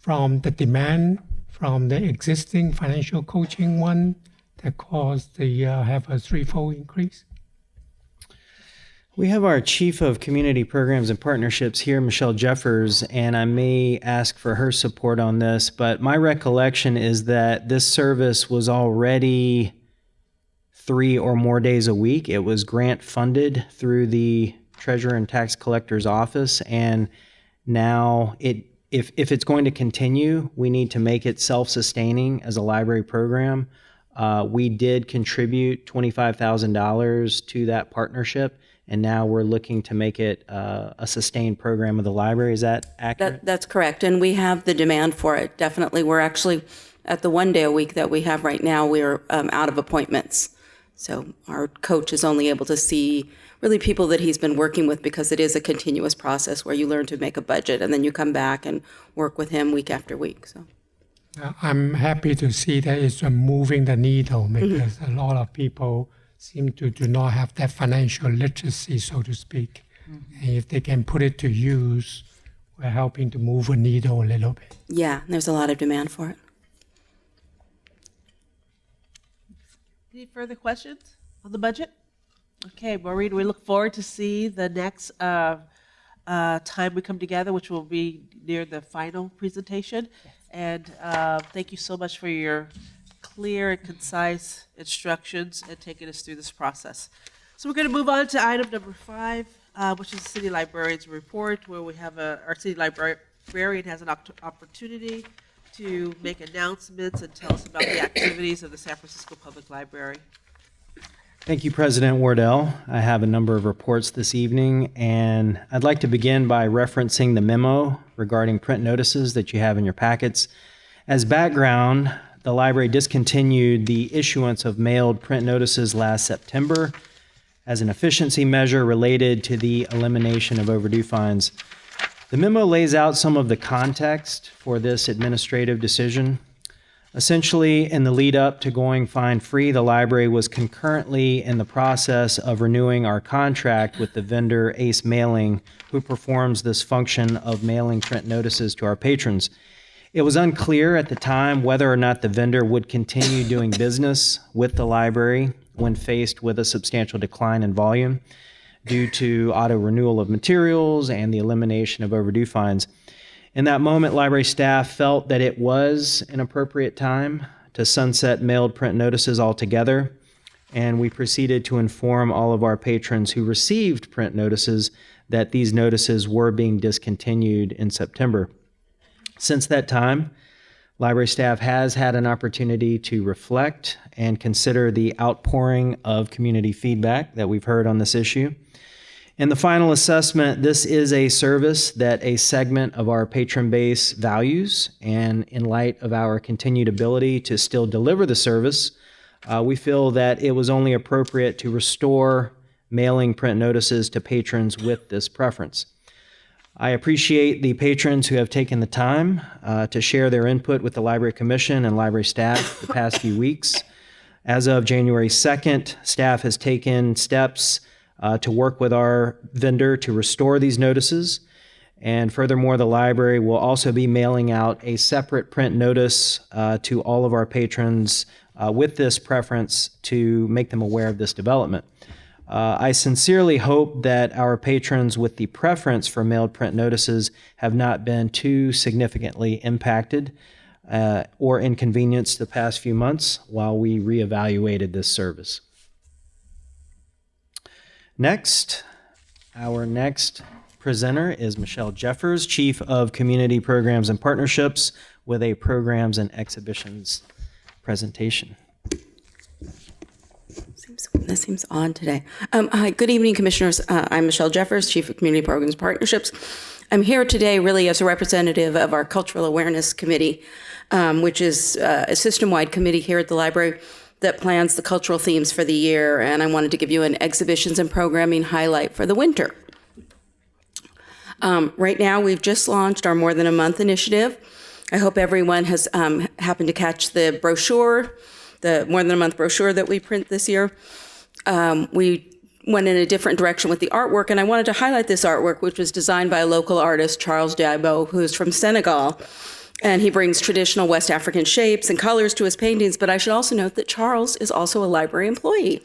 S21: from the demand from the existing financial coaching one that caused the have a 3-fold increase?
S7: We have our Chief of Community Programs and Partnerships here, Michelle Jeffers, and I may ask for her support on this, but my recollection is that this service was already 3 or more days a week. It was grant funded through the Treasurer and Tax Collector's Office, and now if it's going to continue, we need to make it self-sustaining as a library program. We did contribute $25,000 to that partnership, and now we're looking to make it a sustained program of the library. Is that accurate?
S6: That's correct, and we have the demand for it, definitely. We're actually, at the 1 day a week that we have right now, we're out of appointments. So our coach is only able to see really people that he's been working with, because it is a continuous process where you learn to make a budget and then you come back and work with him week after week. So
S21: I'm happy to see that it's moving the needle, because a lot of people seem to do not have that financial literacy, so to speak. And if they can put it to use, we're helping to move a needle a little bit.
S6: yeah, there's a lot of demand for it.
S1: Any further questions on the budget? Okay, Maureen, we look forward to see the next time we come together, which will be near the final presentation. Yes. And thank you so much for your clear and concise instructions and taking us through this process. So we're going to move on to item number 5, which is the city librarian's report, where we have our city librarian has an opportunity to make announcements and tell us about the activities of the San Francisco Public Library.
S7: Thank you, President Wardell. I have a number of reports this evening, and I'd like to begin by referencing the memo regarding print notices that you have in your packets. As background, the library discontinued the issuance of mailed print notices last September as an efficiency measure related to the elimination of overdue fines. The memo lays out some of the context for this administrative decision. Essentially, in the lead up to going fine-free, the library was concurrently in the process of renewing our contract with the vendor Ace Mailing, who performs this function of mailing print notices to our patrons. It was unclear at the time whether or not the vendor would continue doing business with the library when faced with a substantial decline in volume due to auto-renewal of materials and the elimination of overdue fines. In that moment, library staff felt that it was an appropriate time to sunset mailed print notices altogether, and we proceeded to inform all of our patrons who received print notices that these notices were being discontinued in September. Since that time, library staff has had an opportunity to reflect and consider the outpouring of community feedback that we've heard on this issue. In the final assessment, this is a service that a segment of our patron base values, and in light of our continued ability to still deliver the service, we feel that it was only appropriate to restore mailing print notices to patrons with this preference. I appreciate the patrons who have taken the time to share their input with the Library Commission and library staff the past few weeks. As of January 2nd, staff has taken steps to work with our vendor to restore these notices. And furthermore, the library will also be mailing out a separate print notice to all of our patrons with this preference to make them aware of this development. I sincerely hope that our patrons with the preference for mailed print notices have not been too significantly impacted or inconvenienced the past few months while we reevaluated this service. Next, our next presenter is Michelle Jeffers, Chief of Community Programs and Partnerships, with a Programs and Exhibitions presentation.
S6: This seems odd today. Hi, good evening, Commissioners. I'm Michelle Jeffers, Chief of Community Programs and Partnerships. I'm here today really as a representative of our Cultural Awareness Committee, which is a system-wide committee here at the library that plans the cultural themes for the year, and I wanted to give you an exhibitions and programming highlight for the winter. Right now, we've just launched our More Than a Month initiative. I hope everyone has happened to catch the brochure, the More Than a Month brochure that we print this year. We went in a different direction with the artwork, and I wanted to highlight this artwork, which was designed by a local artist, Charles Diabo, who's from Senegal. And he brings traditional West African shapes and colors to his paintings, but I should also note that Charles is also a library employee.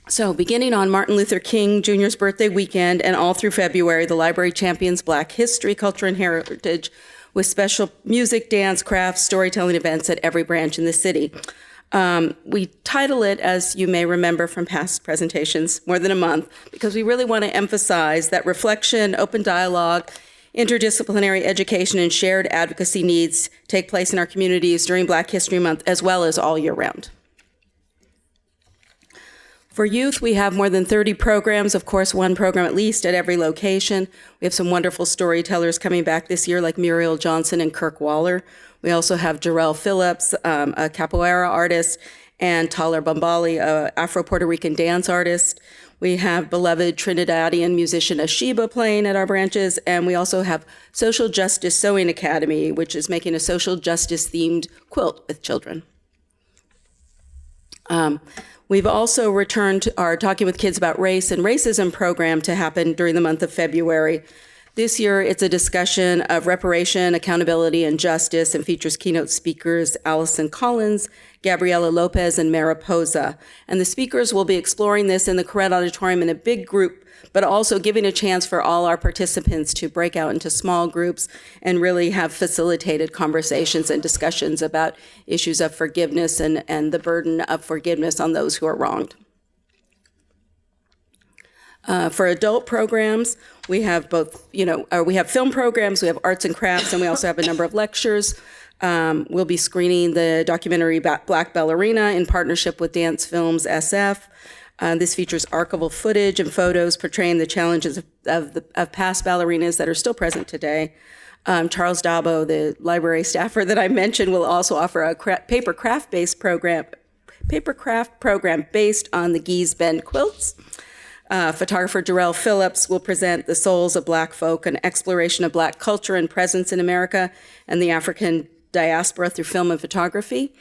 S6: So beginning on Martin Luther King Jr.'s birthday weekend and all through February, the library champions Black history, culture, and heritage with special music, dance, crafts, storytelling events at every branch in the city. We title it, as you may remember from past presentations, More Than a Month, because we really want to emphasize that reflection, open dialogue, interdisciplinary education, and shared advocacy needs take place in our communities during Black History Month, as well as all year round. For youth, we have more than 30 programs, of course, one program at least at every location. We have some wonderful storytellers coming back this year, like Muriel Johnson and Kirk Waller. We also have Jarrell Phillips, a capoeira artist, and Taller Bambali, a Afro-Puerto Rican dance artist. We have beloved Trinidadian musician Ashiba playing at our branches, and we also have Social Justice Sewing Academy, which is making a social justice themed quilt with children. We've also returned to our Talking with Kids About Race and Racism program to happen during the month of February. This year, it's a discussion of reparation, accountability, and justice, and features keynote speakers Allison Collins, Gabriela Lopez, and Mariposa. And the speakers will be exploring this in the Correct Auditorium in a big group, but also giving a chance for all our participants to break out into small groups and really have facilitated conversations and discussions about issues of forgiveness and the burden of forgiveness on those who are wronged. For adult programs, we have both, we have film programs, we have arts and crafts, and we also have a number of lectures. We'll be screening the documentary Black Ballerina in partnership with Dance Films SF. This features archival footage and photos portraying the challenges of past ballerinas that are still present today. Charles Dabo, the library staffer that I mentioned, will also offer a paper craft program based on the Gee's Bend quilts. Photographer Darrell Phillips will present The Souls of Black Folk, an exploration of Black culture and presence in America and the African diaspora through film and photography.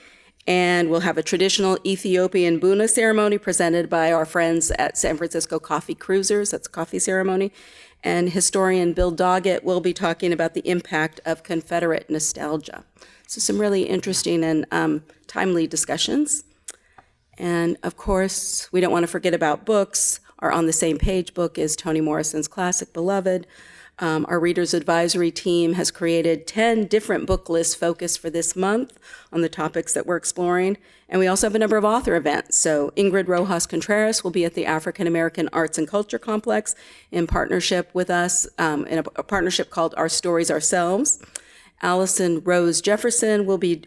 S6: And we'll have a traditional Ethiopian Buna ceremony presented by our friends at San Francisco Coffee Cruisers. That's a coffee ceremony. And historian Bill Doggett will be talking about the impact of Confederate nostalgia. So some really interesting and timely discussions. And of course, we don't want to forget about books. Our On the Same Page book is Toni Morrison's classic Beloved. Our Readers Advisory team has created 10 different book lists focused for this month on the topics that we're exploring. And we also have a number of author events. So Ingrid Rojas Contreras will be at the African American Arts and Culture Complex in partnership with us, in a partnership called Our Stories Ourselves. Allison Rose Jefferson will be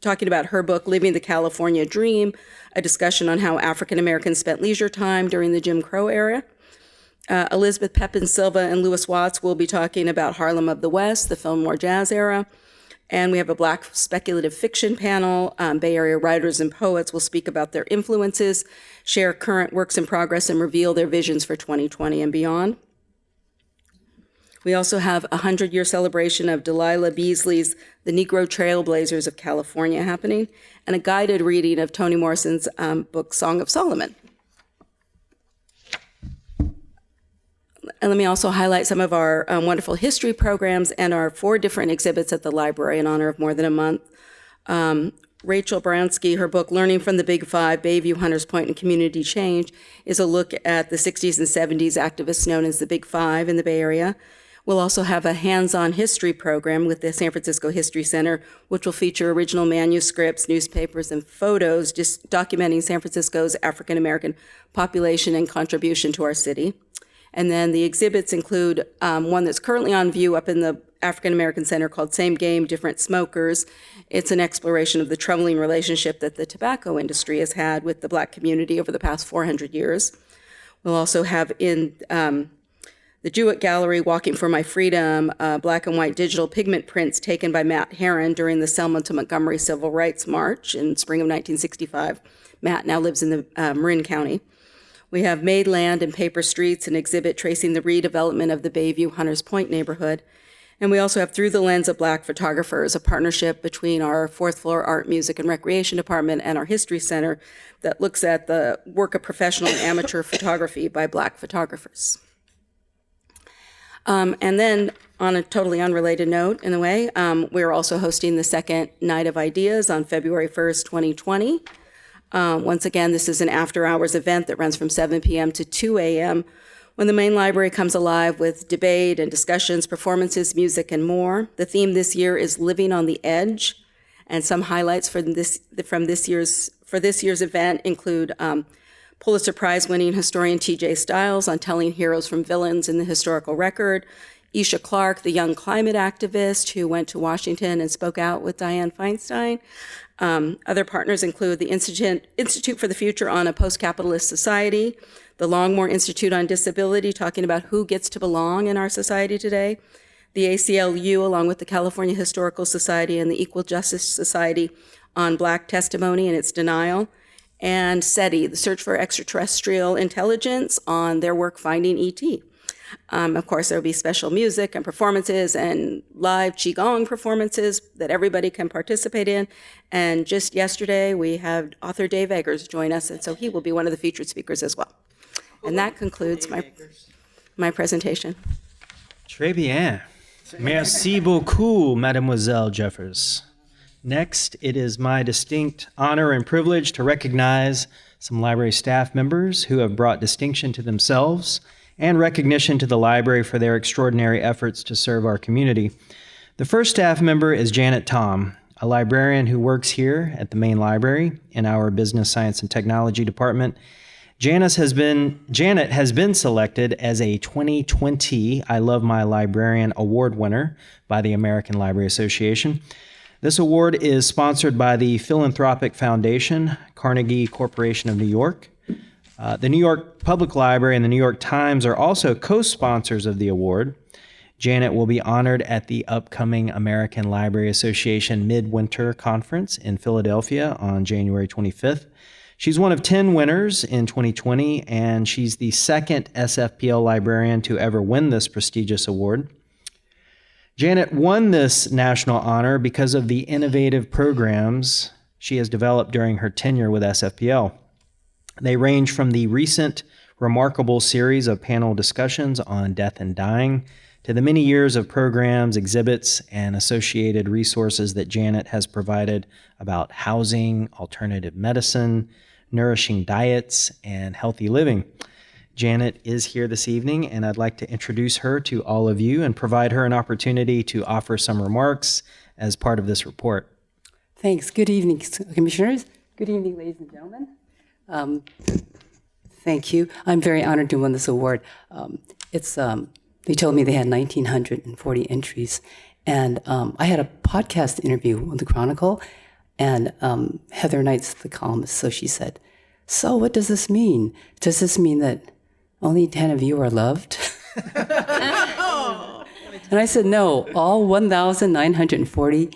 S6: talking about her book, Living the California Dream, a discussion on how African Americans spent leisure time during the Jim Crow era. Elizabeth Pepin Silva and Louis Watts will be talking about Harlem of the West, the Fillmore Jazz era. And we have a Black speculative fiction panel. Bay Area writers and poets will speak about their influences, share current works in progress, and reveal their visions for 2020 and beyond. We also have a 100-year celebration of Delilah Beasley's The Negro Trailblazers of California happening, and a guided reading of Toni Morrison's book, Song of Solomon. And let me also highlight some of our wonderful history programs and our 4 different exhibits at the library in honor of more than a month. Rachel Bransky, her book, Learning from the Big Five, Bayview, Hunters Point, and Community Change, is a look at the 60s and 70s activists known as the Big Five in the Bay Area. We'll also have a hands-on history program with the San Francisco History Center, which will feature original manuscripts, newspapers, and photos just documenting San Francisco's African-American population and contribution to our city. And then the exhibits include one that's currently on view up in the African American Center called Same Game, Different Smokers. It's an exploration of the troubling relationship that the tobacco industry has had with the Black community over the past 400 years. We'll also have in the Jewett Gallery, Walking for My Freedom, black and white digital pigment prints taken by Matt Herron during the Selma to Montgomery Civil Rights March in spring of 1965. Matt now lives in the Marin County. We have Made Land and Paper Streets, an exhibit tracing the redevelopment of the Bayview Hunters Point neighborhood. And we also have Through the Lens of Black Photographers, a partnership between our 4th floor Art, Music, and Recreation Department and our History Center that looks at the work of professional and amateur photography by Black photographers. And then, on a totally unrelated note, in a way, we're also hosting the second Night of Ideas on February 1st, 2020. Once again, this is an after-hours event that runs from 7 p.m. to 2 a.m. when the main library comes alive with debate and discussions, performances, music, and more. The theme this year is Living on the Edge, and some highlights for this year's event include Pulitzer Prize-winning historian T.J. Stiles on telling heroes from villains in the historical record, Isha Clark, the young climate activist who went to Washington and spoke out with Dianne Feinstein. Other partners include the Institute for the Future on a Post-Capitalist Society, the Longmore Institute on Disability, talking about who gets to belong in our society today, the ACLU, along with the California Historical Society and the Equal Justice Society on Black testimony and its denial, and SETI, the Search for Extraterrestrial Intelligence, on their work finding ET. Of course, there will be special music and performances and live Qigong performances that everybody can participate in. And just yesterday, we had author Dave Eggers join us, and so he will be one of the featured speakers as well. And that concludes my presentation.
S7: Très bien. Merci beaucoup, Mademoiselle Jeffers. Next, it is my distinct honor and privilege to recognize some library staff members who have brought distinction to themselves and recognition to the library for their extraordinary efforts to serve our community. The first staff member is Janet Tom, a librarian who works here at the main library in our Business, Science, and Technology department. Janet has been selected as a 2020 I Love My Librarian Award winner by the American Library Association. This award is sponsored by the Philanthropic Foundation, Carnegie Corporation of New York. The New York Public Library and the New York Times are also co-sponsors of the award. Janet will be honored at the upcoming American Library Association Midwinter Conference in Philadelphia on January 25th. She's one of 10 winners in 2020, and she's the second SFPL librarian to ever win this prestigious award. Janet won this national honor because of the innovative programs she has developed during her tenure with SFPL. They range from the recent remarkable series of panel discussions on death and dying to the many years of programs, exhibits, and associated resources that Janet has provided about housing, alternative medicine, nourishing diets, and healthy living. Janet is here this evening, and I'd like to introduce her to all of you and provide her an opportunity to offer some remarks as part of this report.
S15: Thanks. Good evening, Commissioners. Good evening, ladies and gentlemen. Thank you. I'm very honored to win this award. They told me they had 1,940 entries, and I had a podcast interview with the Chronicle, and Heather Knight's the columnist, so she said, "So what does this mean? Does this mean that only 10 of you are loved?" And I said, no, all 1,940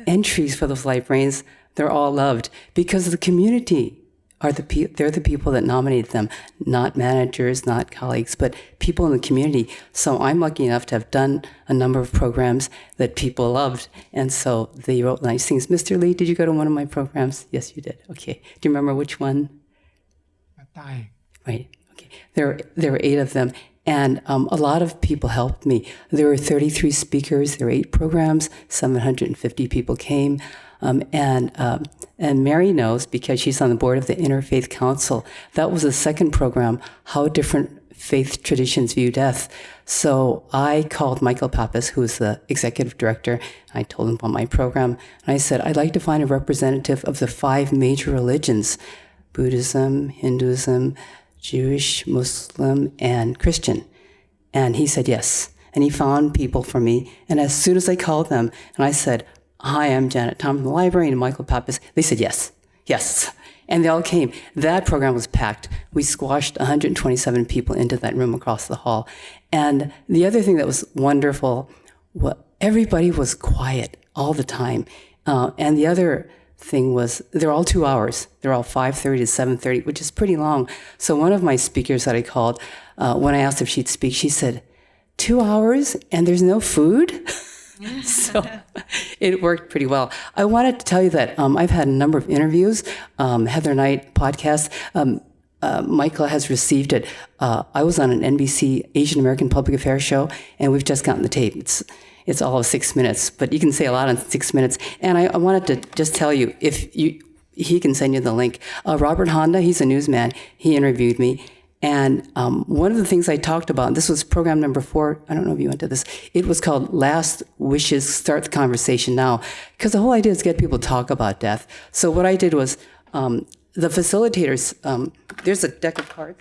S15: entries for those librarians, they're all loved because the community they're the people that nominated them, not managers, not colleagues, but people in the community. So I'm lucky enough to have done a number of programs that people loved. And so they wrote nice things. Mr. Lee, did you go to one of my programs? Yes, you did. Okay. Do you remember which one?
S21: Dying.
S15: Right. Okay. There were 8 of them. And a lot of people helped me. There were 33 speakers. There were 8 programs. 750 people came. And Mary knows because she's on the board of the Interfaith Council. That was the second program, How Different Faith Traditions View Death. So I called Michael Pappas, who is the executive director. I told him about my program. And I said, I'd like to find a representative of the 5 major religions, Buddhism, Hinduism, Jewish, Muslim, and Christian. And he said yes. And he found people for me. And as soon as I called them and I said, "Hi, I'm Janet Tom from the library and Michael Pappas," they said yes, yes. And they all came. That program was packed. We squashed 127 people into that room across the hall. And the other thing that was wonderful, everybody was quiet all the time. And the other thing was, they're all 2 hours. They're all 5:30 to 7:30, which is pretty long. So one of my speakers that I called, when I asked if she'd speak, she said, 2 hours and there's no food? So it worked pretty well. I wanted to tell you that I've had a number of interviews, Heather Knight podcast. Michael has received it. I was on an NBC Asian American Public Affairs show, and we've just gotten the tape. It's all of 6 minutes, but you can say a lot in 6 minutes. And I wanted to just tell you, he can send you the link. Robert Honda, he's a newsman. He interviewed me. And one of the things I talked about, and this was program number 4, I don't know if you went to this, it was called Last Wishes, Start the Conversation Now, because the whole idea is to get people to talk about death. So what I did was, the facilitators, there's a deck of cards.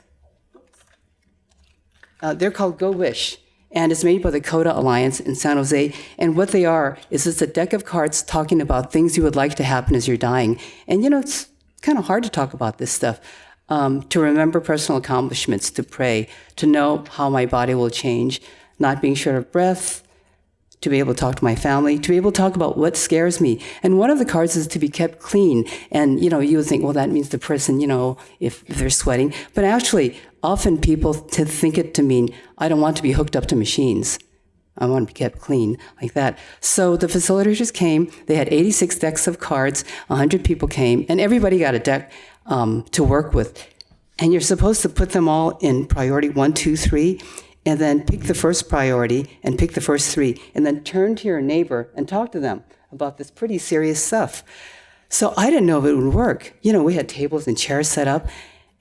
S15: They're called Go Wish, and it's made by the CODA Alliance in San Jose. And what they are is it's a deck of cards talking about things you would like to happen as you're dying. And it's kind of hard to talk about this stuff. To remember personal accomplishments, to pray, to know how my body will change, not being short of breath, to be able to talk to my family, to be able to talk about what scares me. And one of the cards is to be kept clean. And, you would think, well, that means the person, if they're sweating. But actually, often people think it to mean, I don't want to be hooked up to machines. I want to be kept clean, like that. So the facilitators came. They had 86 decks of cards. 100 people came. And everybody got a deck to work with. And you're supposed to put them all in priority 1, 2, 3.
S10: and then pick the first priority and pick the first 3, and then turn to your neighbor and talk to them about this pretty serious stuff. So I didn't know if it would work. We had tables and chairs set up,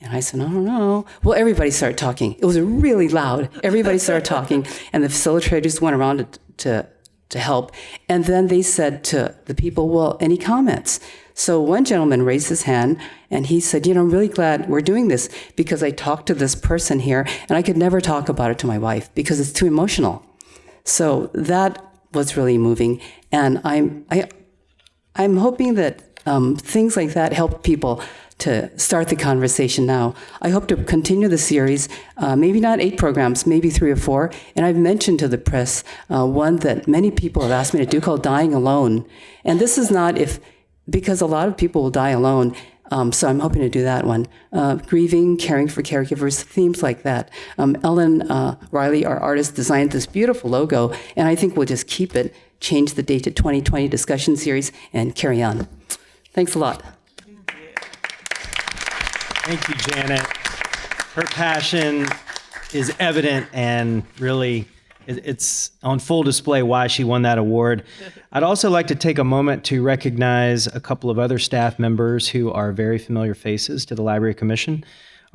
S10: and I said, I don't know. Well, everybody started talking. It was really loud. Everybody started talking, and the facilitators went around to help. And then they said to the people, well, any comments? So one gentleman raised his hand, and he said, I'm really glad we're doing this because I talked to this person here, and I could never talk about it to my wife because it's too emotional. So that was really moving, and I'm hoping that things like that help people to start the conversation now. I hope to continue the series, maybe not 8 programs, maybe 3 or 4. And I've mentioned to the press one that many people have asked me to do called Dying Alone. And this is not because a lot of people will die alone. So I'm hoping to do that one. Grieving, caring for caregivers, themes like that. Ellen Riley, our artist, designed this beautiful logo, and I think we'll just keep it, change the date to 2020 discussion series, and carry on. Thanks a lot.
S7: Thank you, Janet. Her passion is evident, and really it's on full display why she won that award. I'd also like to take a moment to recognize a couple of other staff members who are very familiar faces to the Library Commission.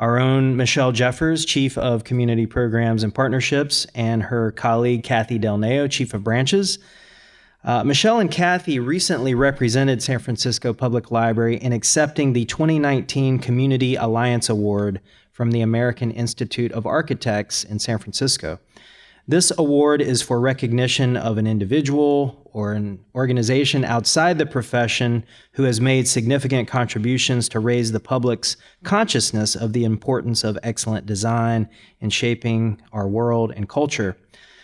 S7: Our own Michelle Jeffers, Chief of Community Programs and Partnerships, and her colleague Kathy Del Neo, Chief of Branches. Michelle and Kathy recently represented San Francisco Public Library in accepting the 2019 Community Alliance Award from the American Institute of Architects in San Francisco. This award is for recognition of an individual or an organization outside the profession who has made significant contributions to raise the public's consciousness of the importance of excellent design in shaping our world and culture.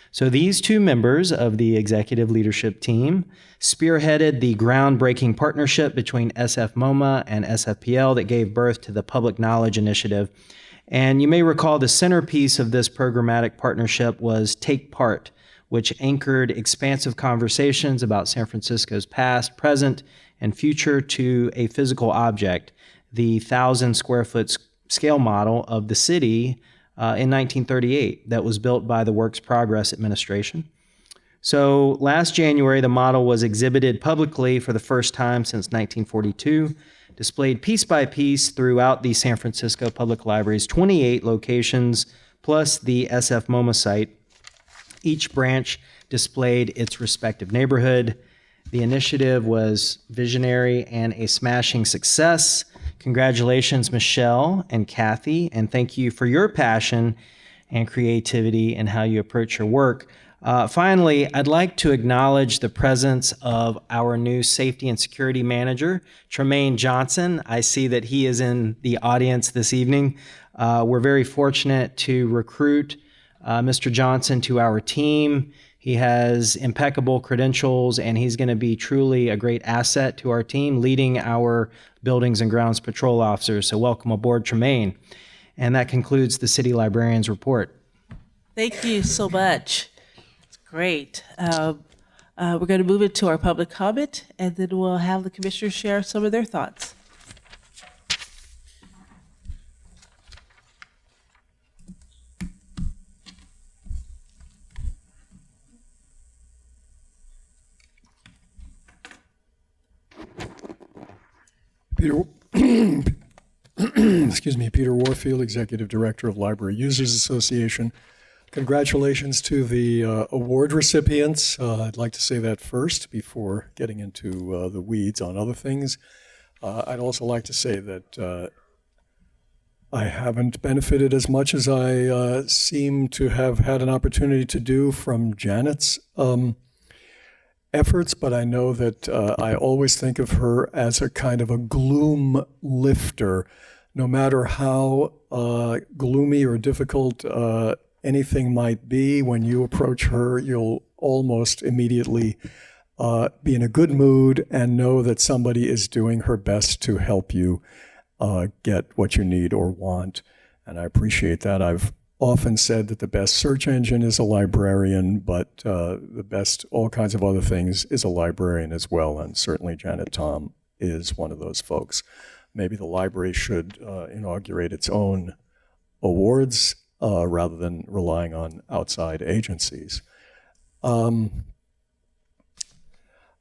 S7: So these 2 members of the executive leadership team spearheaded the groundbreaking partnership between SF-MoMA and SFPL that gave birth to the Public Knowledge Initiative. And you may recall the centerpiece of this programmatic partnership was Take Part, which anchored expansive conversations about San Francisco's past, present, and future to a physical object, the 1,000 square foot scale model of the city in 1938 that was built by the Works Progress Administration. So last January, the model was exhibited publicly for the first time since 1942, displayed piece by piece throughout the San Francisco Public Library's 28 locations, plus the SF-MoMA site. Each branch displayed its respective neighborhood. The initiative was visionary and a smashing success. Congratulations, Michelle and Kathy, and thank you for your passion and creativity and how you approach your work. Finally, I'd like to acknowledge the presence of our new safety and security manager, Tremaine Johnson. I see that he is in the audience this evening. We're very fortunate to recruit Mr. Johnson to our team. He has impeccable credentials, and he's going to be truly a great asset to our team, leading our Buildings and Grounds Patrol officers. So welcome aboard, Tremaine. And that concludes the City Librarian's report.
S1: Thank you so much. It's great. We're going to move into our public comment, and then we'll have the commissioners share some of their thoughts.
S4: Peter Warfield, Executive Director of Library Users Association. Congratulations to the award recipients. I'd like to say that first before getting into the weeds on other things. I'd also like to say that I haven't benefited as much as I seem to have had an opportunity to do from Janet's efforts, but I know that I always think of her as a kind of a gloom lifter. No matter how gloomy or difficult anything might be, when you approach her, you'll almost immediately be in a good mood and know that somebody is doing her best to help you get what you need or want. And I appreciate that. I've often said that the best search engine is a librarian, but the best all kinds of other things is a librarian as well. And certainly Janet Tom is one of those folks. Maybe the library should inaugurate its own awards rather than relying on outside agencies. I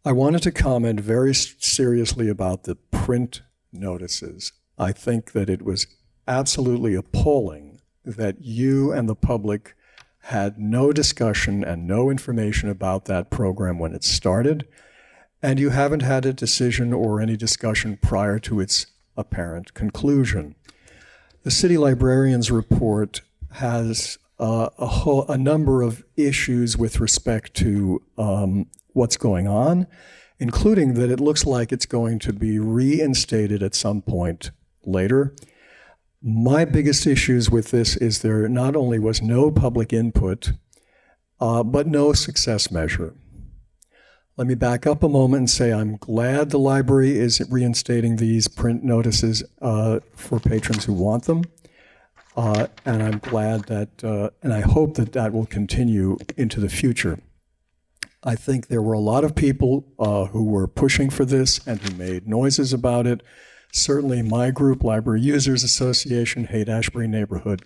S4: wanted to comment very seriously about the print notices. I think that it was absolutely appalling that you and the public had no discussion and no information about that program when it started, and you haven't had a decision or any discussion prior to its apparent conclusion. The city librarian's report has a number of issues with respect to what's going on, including that it looks like it's going to be reinstated at some point later. My biggest issues with this is there not only was no public input, but no success measure. Let me back up a moment and say I'm glad the library is reinstating these print notices for patrons who want them. And I'm glad that, and I hope that that will continue into the future. I think there were a lot of people who were pushing for this and who made noises about it. Certainly my group, Library Users Association, Haight-Ashbury Neighborhood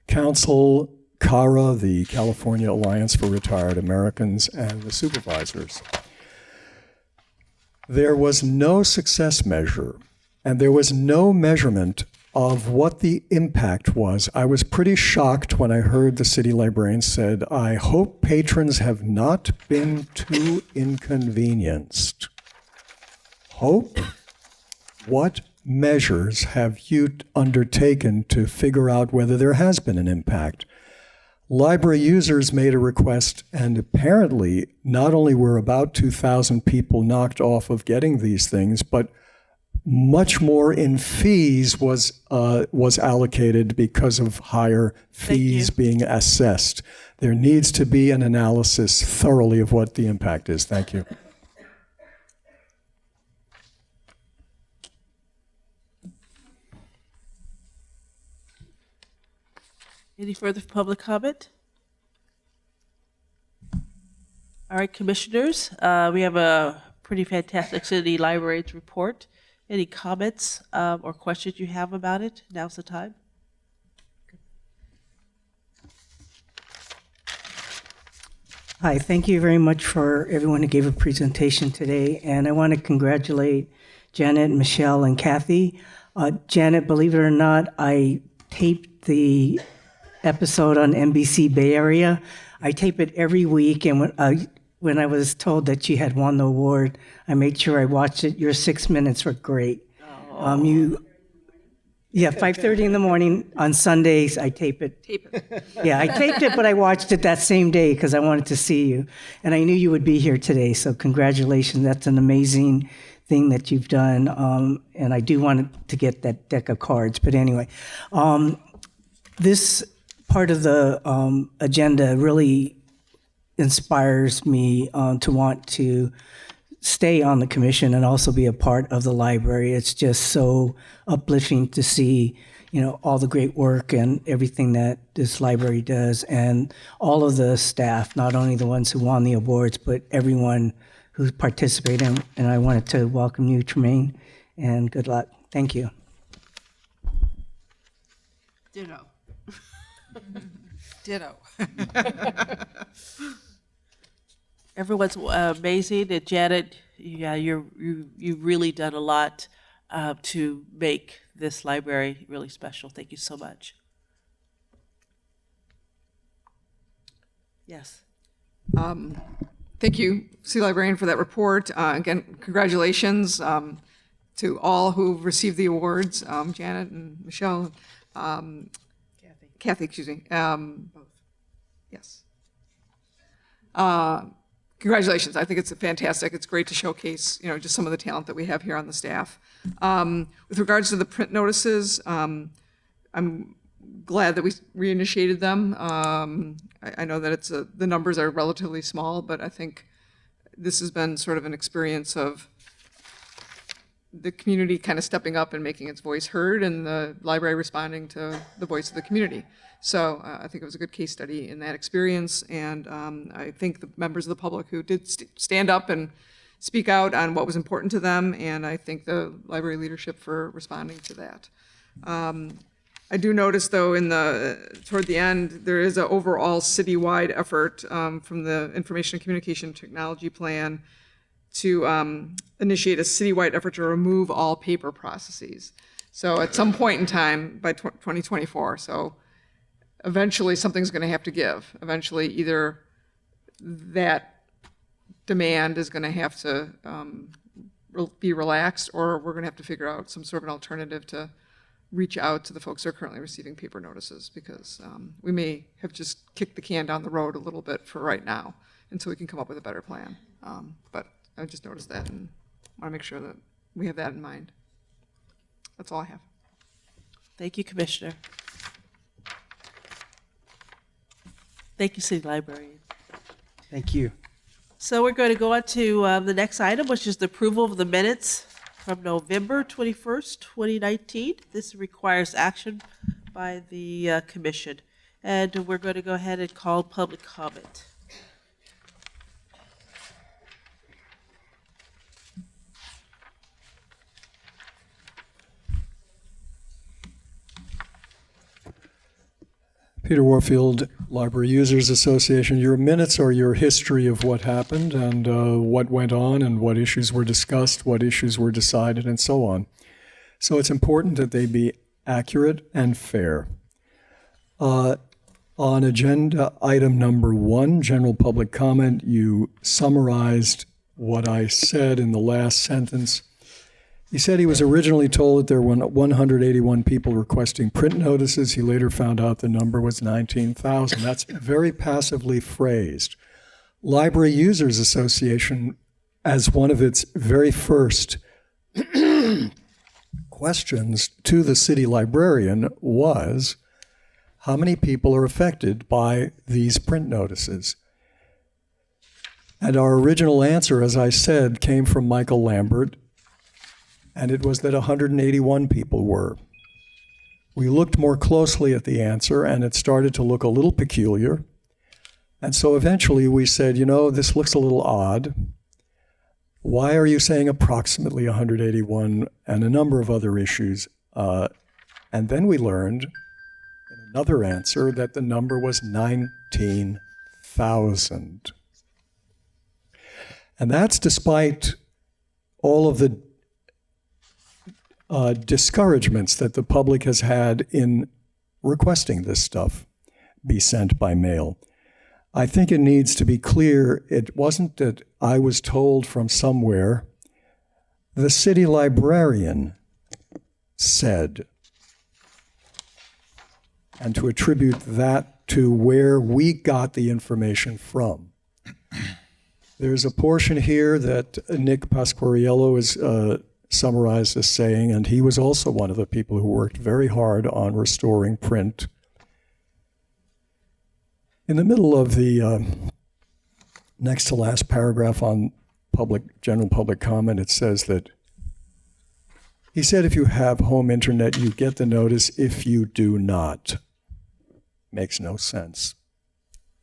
S4: Council, CARA, the California Alliance for Retired Americans, and the supervisors. There was no success measure, and there was no measurement of what the impact was. I was pretty shocked when I heard the city librarian said, "I hope patrons have not been too inconvenienced." Hope? What measures have you undertaken to figure out whether there has been an impact? Library users made a request, and apparently not only were about 2,000 people knocked off of getting these things, but much more in fees was allocated because of higher fees being assessed. There needs to be an analysis thoroughly of what the impact is. Thank you.
S1: Any further public comment? All right, commissioners, we have a pretty fantastic city libraries report. Any comments or questions you have about it? Now's the time.
S3: Hi, thank you very much for everyone who gave a presentation today. And I want to congratulate Janet, Michelle, and Kathy. Janet, believe it or not, I taped the episode on NBC Bay Area. I tape it every week, and when I was told that you had won the award, I made sure I watched it. Your 6 minutes were great. 5:30 in the morning on Sundays, I tape it. Yeah, I taped it, but I watched it that same day because I wanted to see you. And I knew you would be here today, so congratulations. That's an amazing thing that you've done. And I do want to get that deck of cards. But anyway, this part of the agenda really inspires me to want to stay on the commission and also be a part of the library. It's just so uplifting to see, all the great work and everything that this library does, and all of the staff, not only the ones who won the awards, but everyone who participated. And I wanted to welcome you, Tremaine, and good luck. Thank you.
S5: Ditto. Ditto.
S1: Everyone's amazing, and Janet, you've really done a lot to make this library really special. Thank you so much. Yes.
S20: Thank you, City Librarian, for that report. Again, congratulations to all who received the awards, Janet and Michelle. Kathy, excuse me. Both. Yes. Congratulations. I think it's fantastic. It's great to showcase, just some of the talent that we have here on the staff. With regards to the print notices, I'm glad that we reinitiated them. I know that the numbers are relatively small, but I think this has been sort of an experience of the community kind of stepping up and making its voice heard, and the library responding to the voice of the community. So I think it was a good case study in that experience, and I think the members of the public who did stand up and speak out on what was important to them, and I thank the library leadership for responding to that. I do notice, though, toward the end, there is an overall citywide effort from the Information and Communication Technology Plan to initiate a citywide effort to remove all paper processes. So at some point in time, by 2024, so eventually something's going to have to give. Eventually, either that demand is going to have to be relaxed, or we're going to have to figure out some sort of an alternative to reach out to the folks who are currently receiving paper notices, because we may have just kicked the can down the road a little bit for right now until we can come up with a better plan. But I just noticed that and want to make sure that we have that in mind. That's all I have.
S1: Thank you, Commissioner. Thank you, City Librarian.
S7: Thank you.
S1: So we're going to go on to the next item, which is the approval of the minutes from November 21st, 2019. This requires action by the commission. And we're going to go ahead and call public comment.
S4: Peter Warfield, Library Users Association. Your minutes are your history of what happened and what went on and what issues were discussed, what issues were decided, and so on. So it's important that they be accurate and fair. On agenda item number 1, general public comment, you summarized what I said in the last sentence. He said he was originally told that there were 181 people requesting print notices. He later found out the number was 19,000. That's very passively phrased. Library Users Association, as one of its very first questions to the city librarian was, how many people are affected by these print notices? And our original answer, as I said, came from Michael Lambert, and it was that 181 people were. We looked more closely at the answer, and it started to look a little peculiar. And so eventually we said, you know, this looks a little odd. Why are you saying approximately 181 and a number of other issues? And then we learned in another answer that the number was 19,000. And that's despite all of the discouragements that the public has had in requesting this stuff be sent by mail. I think it needs to be clear, it wasn't that I was told from somewhere. The city librarian said, and to attribute that to where we got the information from. There's a portion here that Nick Pasquariello is summarized as saying, and he was also one of the people who worked very hard on restoring print. In the middle of the next to last paragraph on general public comment, it says that he said if you have home internet, you get the notice. If you do not, makes no sense.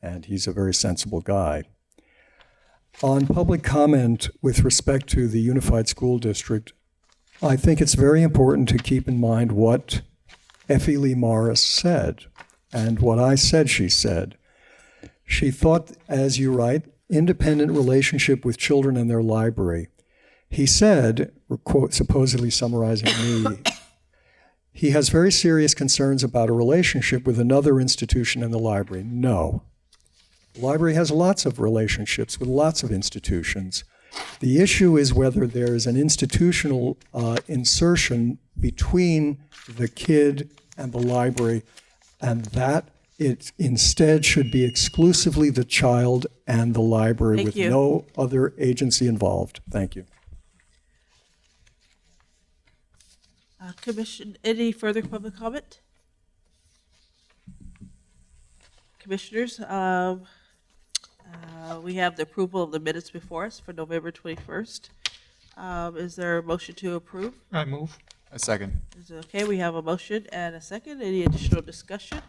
S4: And he's a very sensible guy. On public comment with respect to the Unified School District, I think it's very important to keep in mind what Effie Lee Morris said and what I said she said. She thought, as you write, independent relationship with children and their library. He said, quote, supposedly summarizing me, he has very serious concerns about a relationship with another institution in the library. No. The library has lots of relationships with lots of institutions. The issue is whether there is an institutional insertion between the kid and the library, and that it instead should be exclusively the child and the library with no other agency involved. Thank you.
S1: Commission, any further public comment? Commissioners, we have the approval of the minutes before us for November 21st. Is there a motion to approve?
S21: I move.
S11: A second.
S1: Is it okay? We have a motion and a second. Any additional discussion?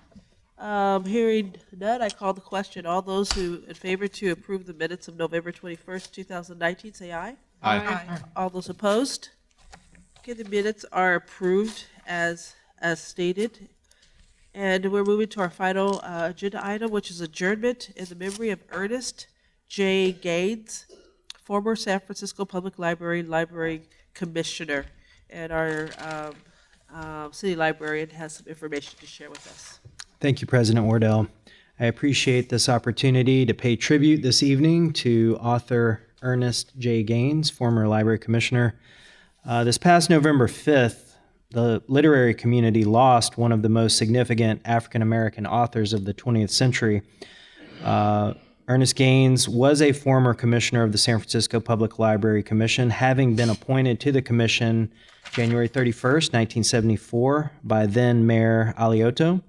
S1: Hearing none, I call the question. All those who in favor to approve the minutes of November 21st, 2019, say aye.
S11: Aye.
S1: All those opposed? Okay, the minutes are approved as stated. And we're moving to our final agenda item, which is adjournment in the memory of Ernest J. Gaines, former San Francisco Public Library Commissioner. And our city librarian has some information to share with us.
S7: Thank you, President Wardell. I appreciate this opportunity to pay tribute this evening to author Ernest J. Gaines, former library commissioner. This past November 5th, the literary community lost one of the most significant African-American authors of the 20th century. Ernest Gaines was a former commissioner of the San Francisco Public Library Commission, having been appointed to the commission January 31st, 1974, by then Mayor Alioto.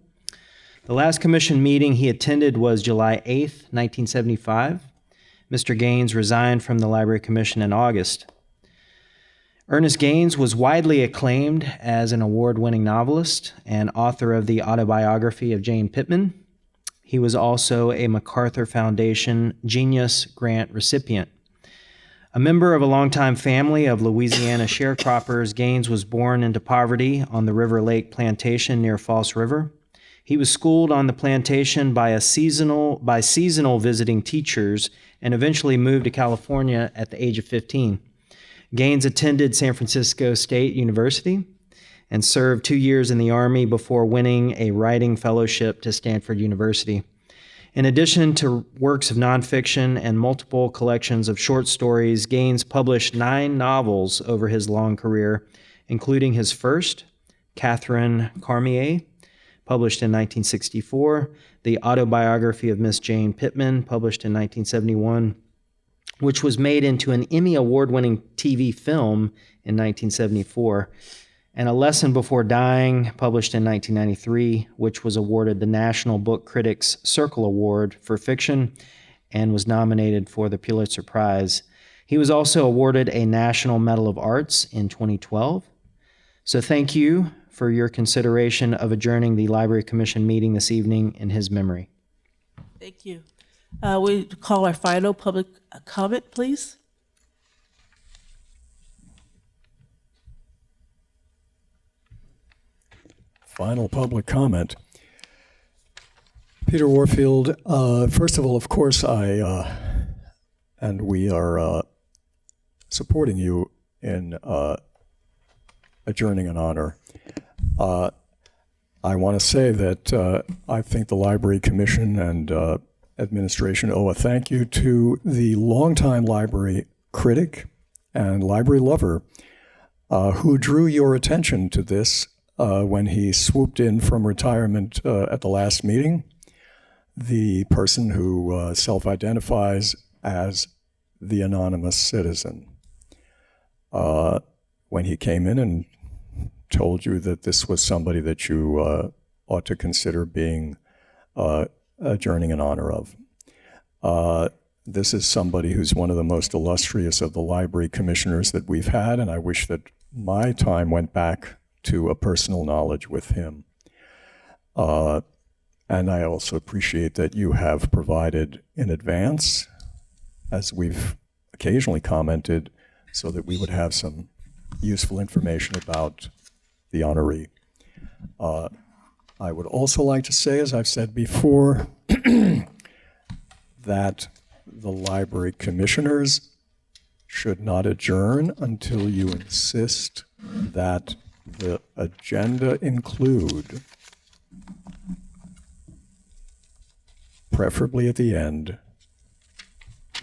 S7: The last commission meeting he attended was July 8th, 1975. Mr. Gaines resigned from the Library Commission in August. Ernest Gaines was widely acclaimed as an award-winning novelist and author of the autobiography of Jane Pittman. He was also a MacArthur Foundation Genius Grant recipient. A member of a longtime family of Louisiana sharecroppers, Gaines was born into poverty on the River Lake Plantation near False River. He was schooled on the plantation by seasonal visiting teachers and eventually moved to California at the age of 15. Gaines attended San Francisco State University and served 2 years in the Army before winning a writing fellowship to Stanford University. In addition to works of nonfiction and multiple collections of short stories, Gaines published 9 novels over his long career, including his first, Katherine, published in 1964, the autobiography of Miss Jane Pittman, published in 1971, which was made into an Emmy Award-winning TV film in 1974, and A Lesson Before Dying, published in 1993, which was awarded the National Book Critics Circle Award for fiction and was nominated for the Pulitzer Prize. He was also awarded a National Medal of Arts in 2012. So thank you for your consideration of adjourning the Library Commission meeting this evening in his memory.
S1: Thank you. We call our final public comment, please.
S4: Final public comment. Peter Warfield, first of all, of course, and we are supporting you in adjourning an honor. I want to say that I think the Library Commission and administration owe a thank you to the longtime library critic and library lover who drew your attention to this when he swooped in from retirement at the last meeting. The person who self-identifies as the anonymous citizen. When he came in and told you that this was somebody that you ought to consider being adjourning in honor of. This is somebody who's one of the most illustrious of the library commissioners that we've had, and I wish that my time went back to a personal knowledge with him. And I also appreciate that you have provided in advance, as we've occasionally commented, so that we would have some useful information about the honoree. I would also like to say, as I've said before, that the library commissioners should not adjourn until you insist that the agenda include, preferably at the end,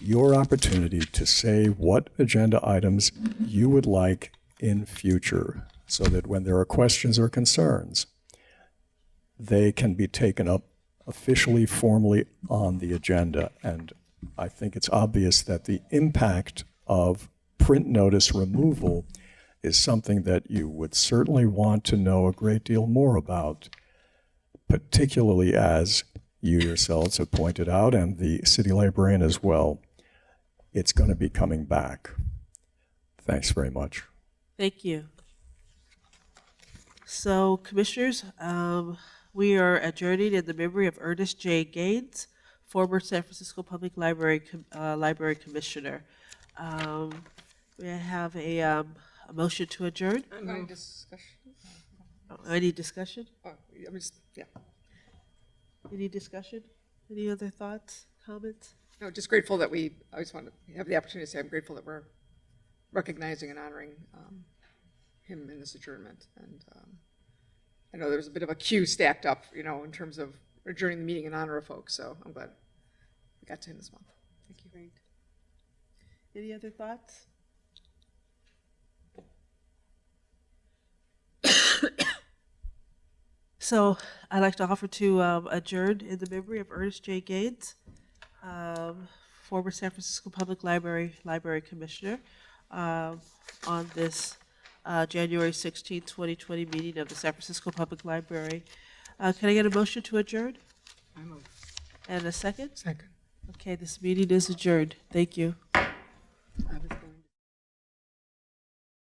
S4: your opportunity to say what agenda items you would like in future, so that when there are questions or concerns, they can be taken up officially, formally on the agenda. And I think it's obvious that the impact of print notice removal is something that you would certainly want to know a great deal more about, particularly as you yourselves have pointed out, and the city librarian as well. It's going to be coming back. Thanks very much.
S1: Thank you. So, commissioners, we are adjourning in the memory of Ernest J. Gaines, former San Francisco Public Library Commissioner. We have a motion to adjourn.
S20: Any discussion?
S1: Any discussion?
S20: Yeah.
S1: Any discussion? Any other thoughts, comments?
S20: No, just grateful that I just want to have the opportunity to say I'm grateful that we're recognizing and honoring him in this adjournment. And I know there was a bit of a queue stacked up, in terms of adjourning the meeting in honor of folks. So I'm glad we got to him this month. Thank you.
S1: Great. Any other thoughts? So I'd like to offer to adjourn in the memory of Ernest J. Gaines, former San Francisco Public Library Commissioner, on this January 16, 2020 meeting of the San Francisco Public Library. Can I get a motion to adjourn?
S20: I move.
S1: And a second?
S21: Second.
S1: Okay, this meeting is adjourned. Thank you.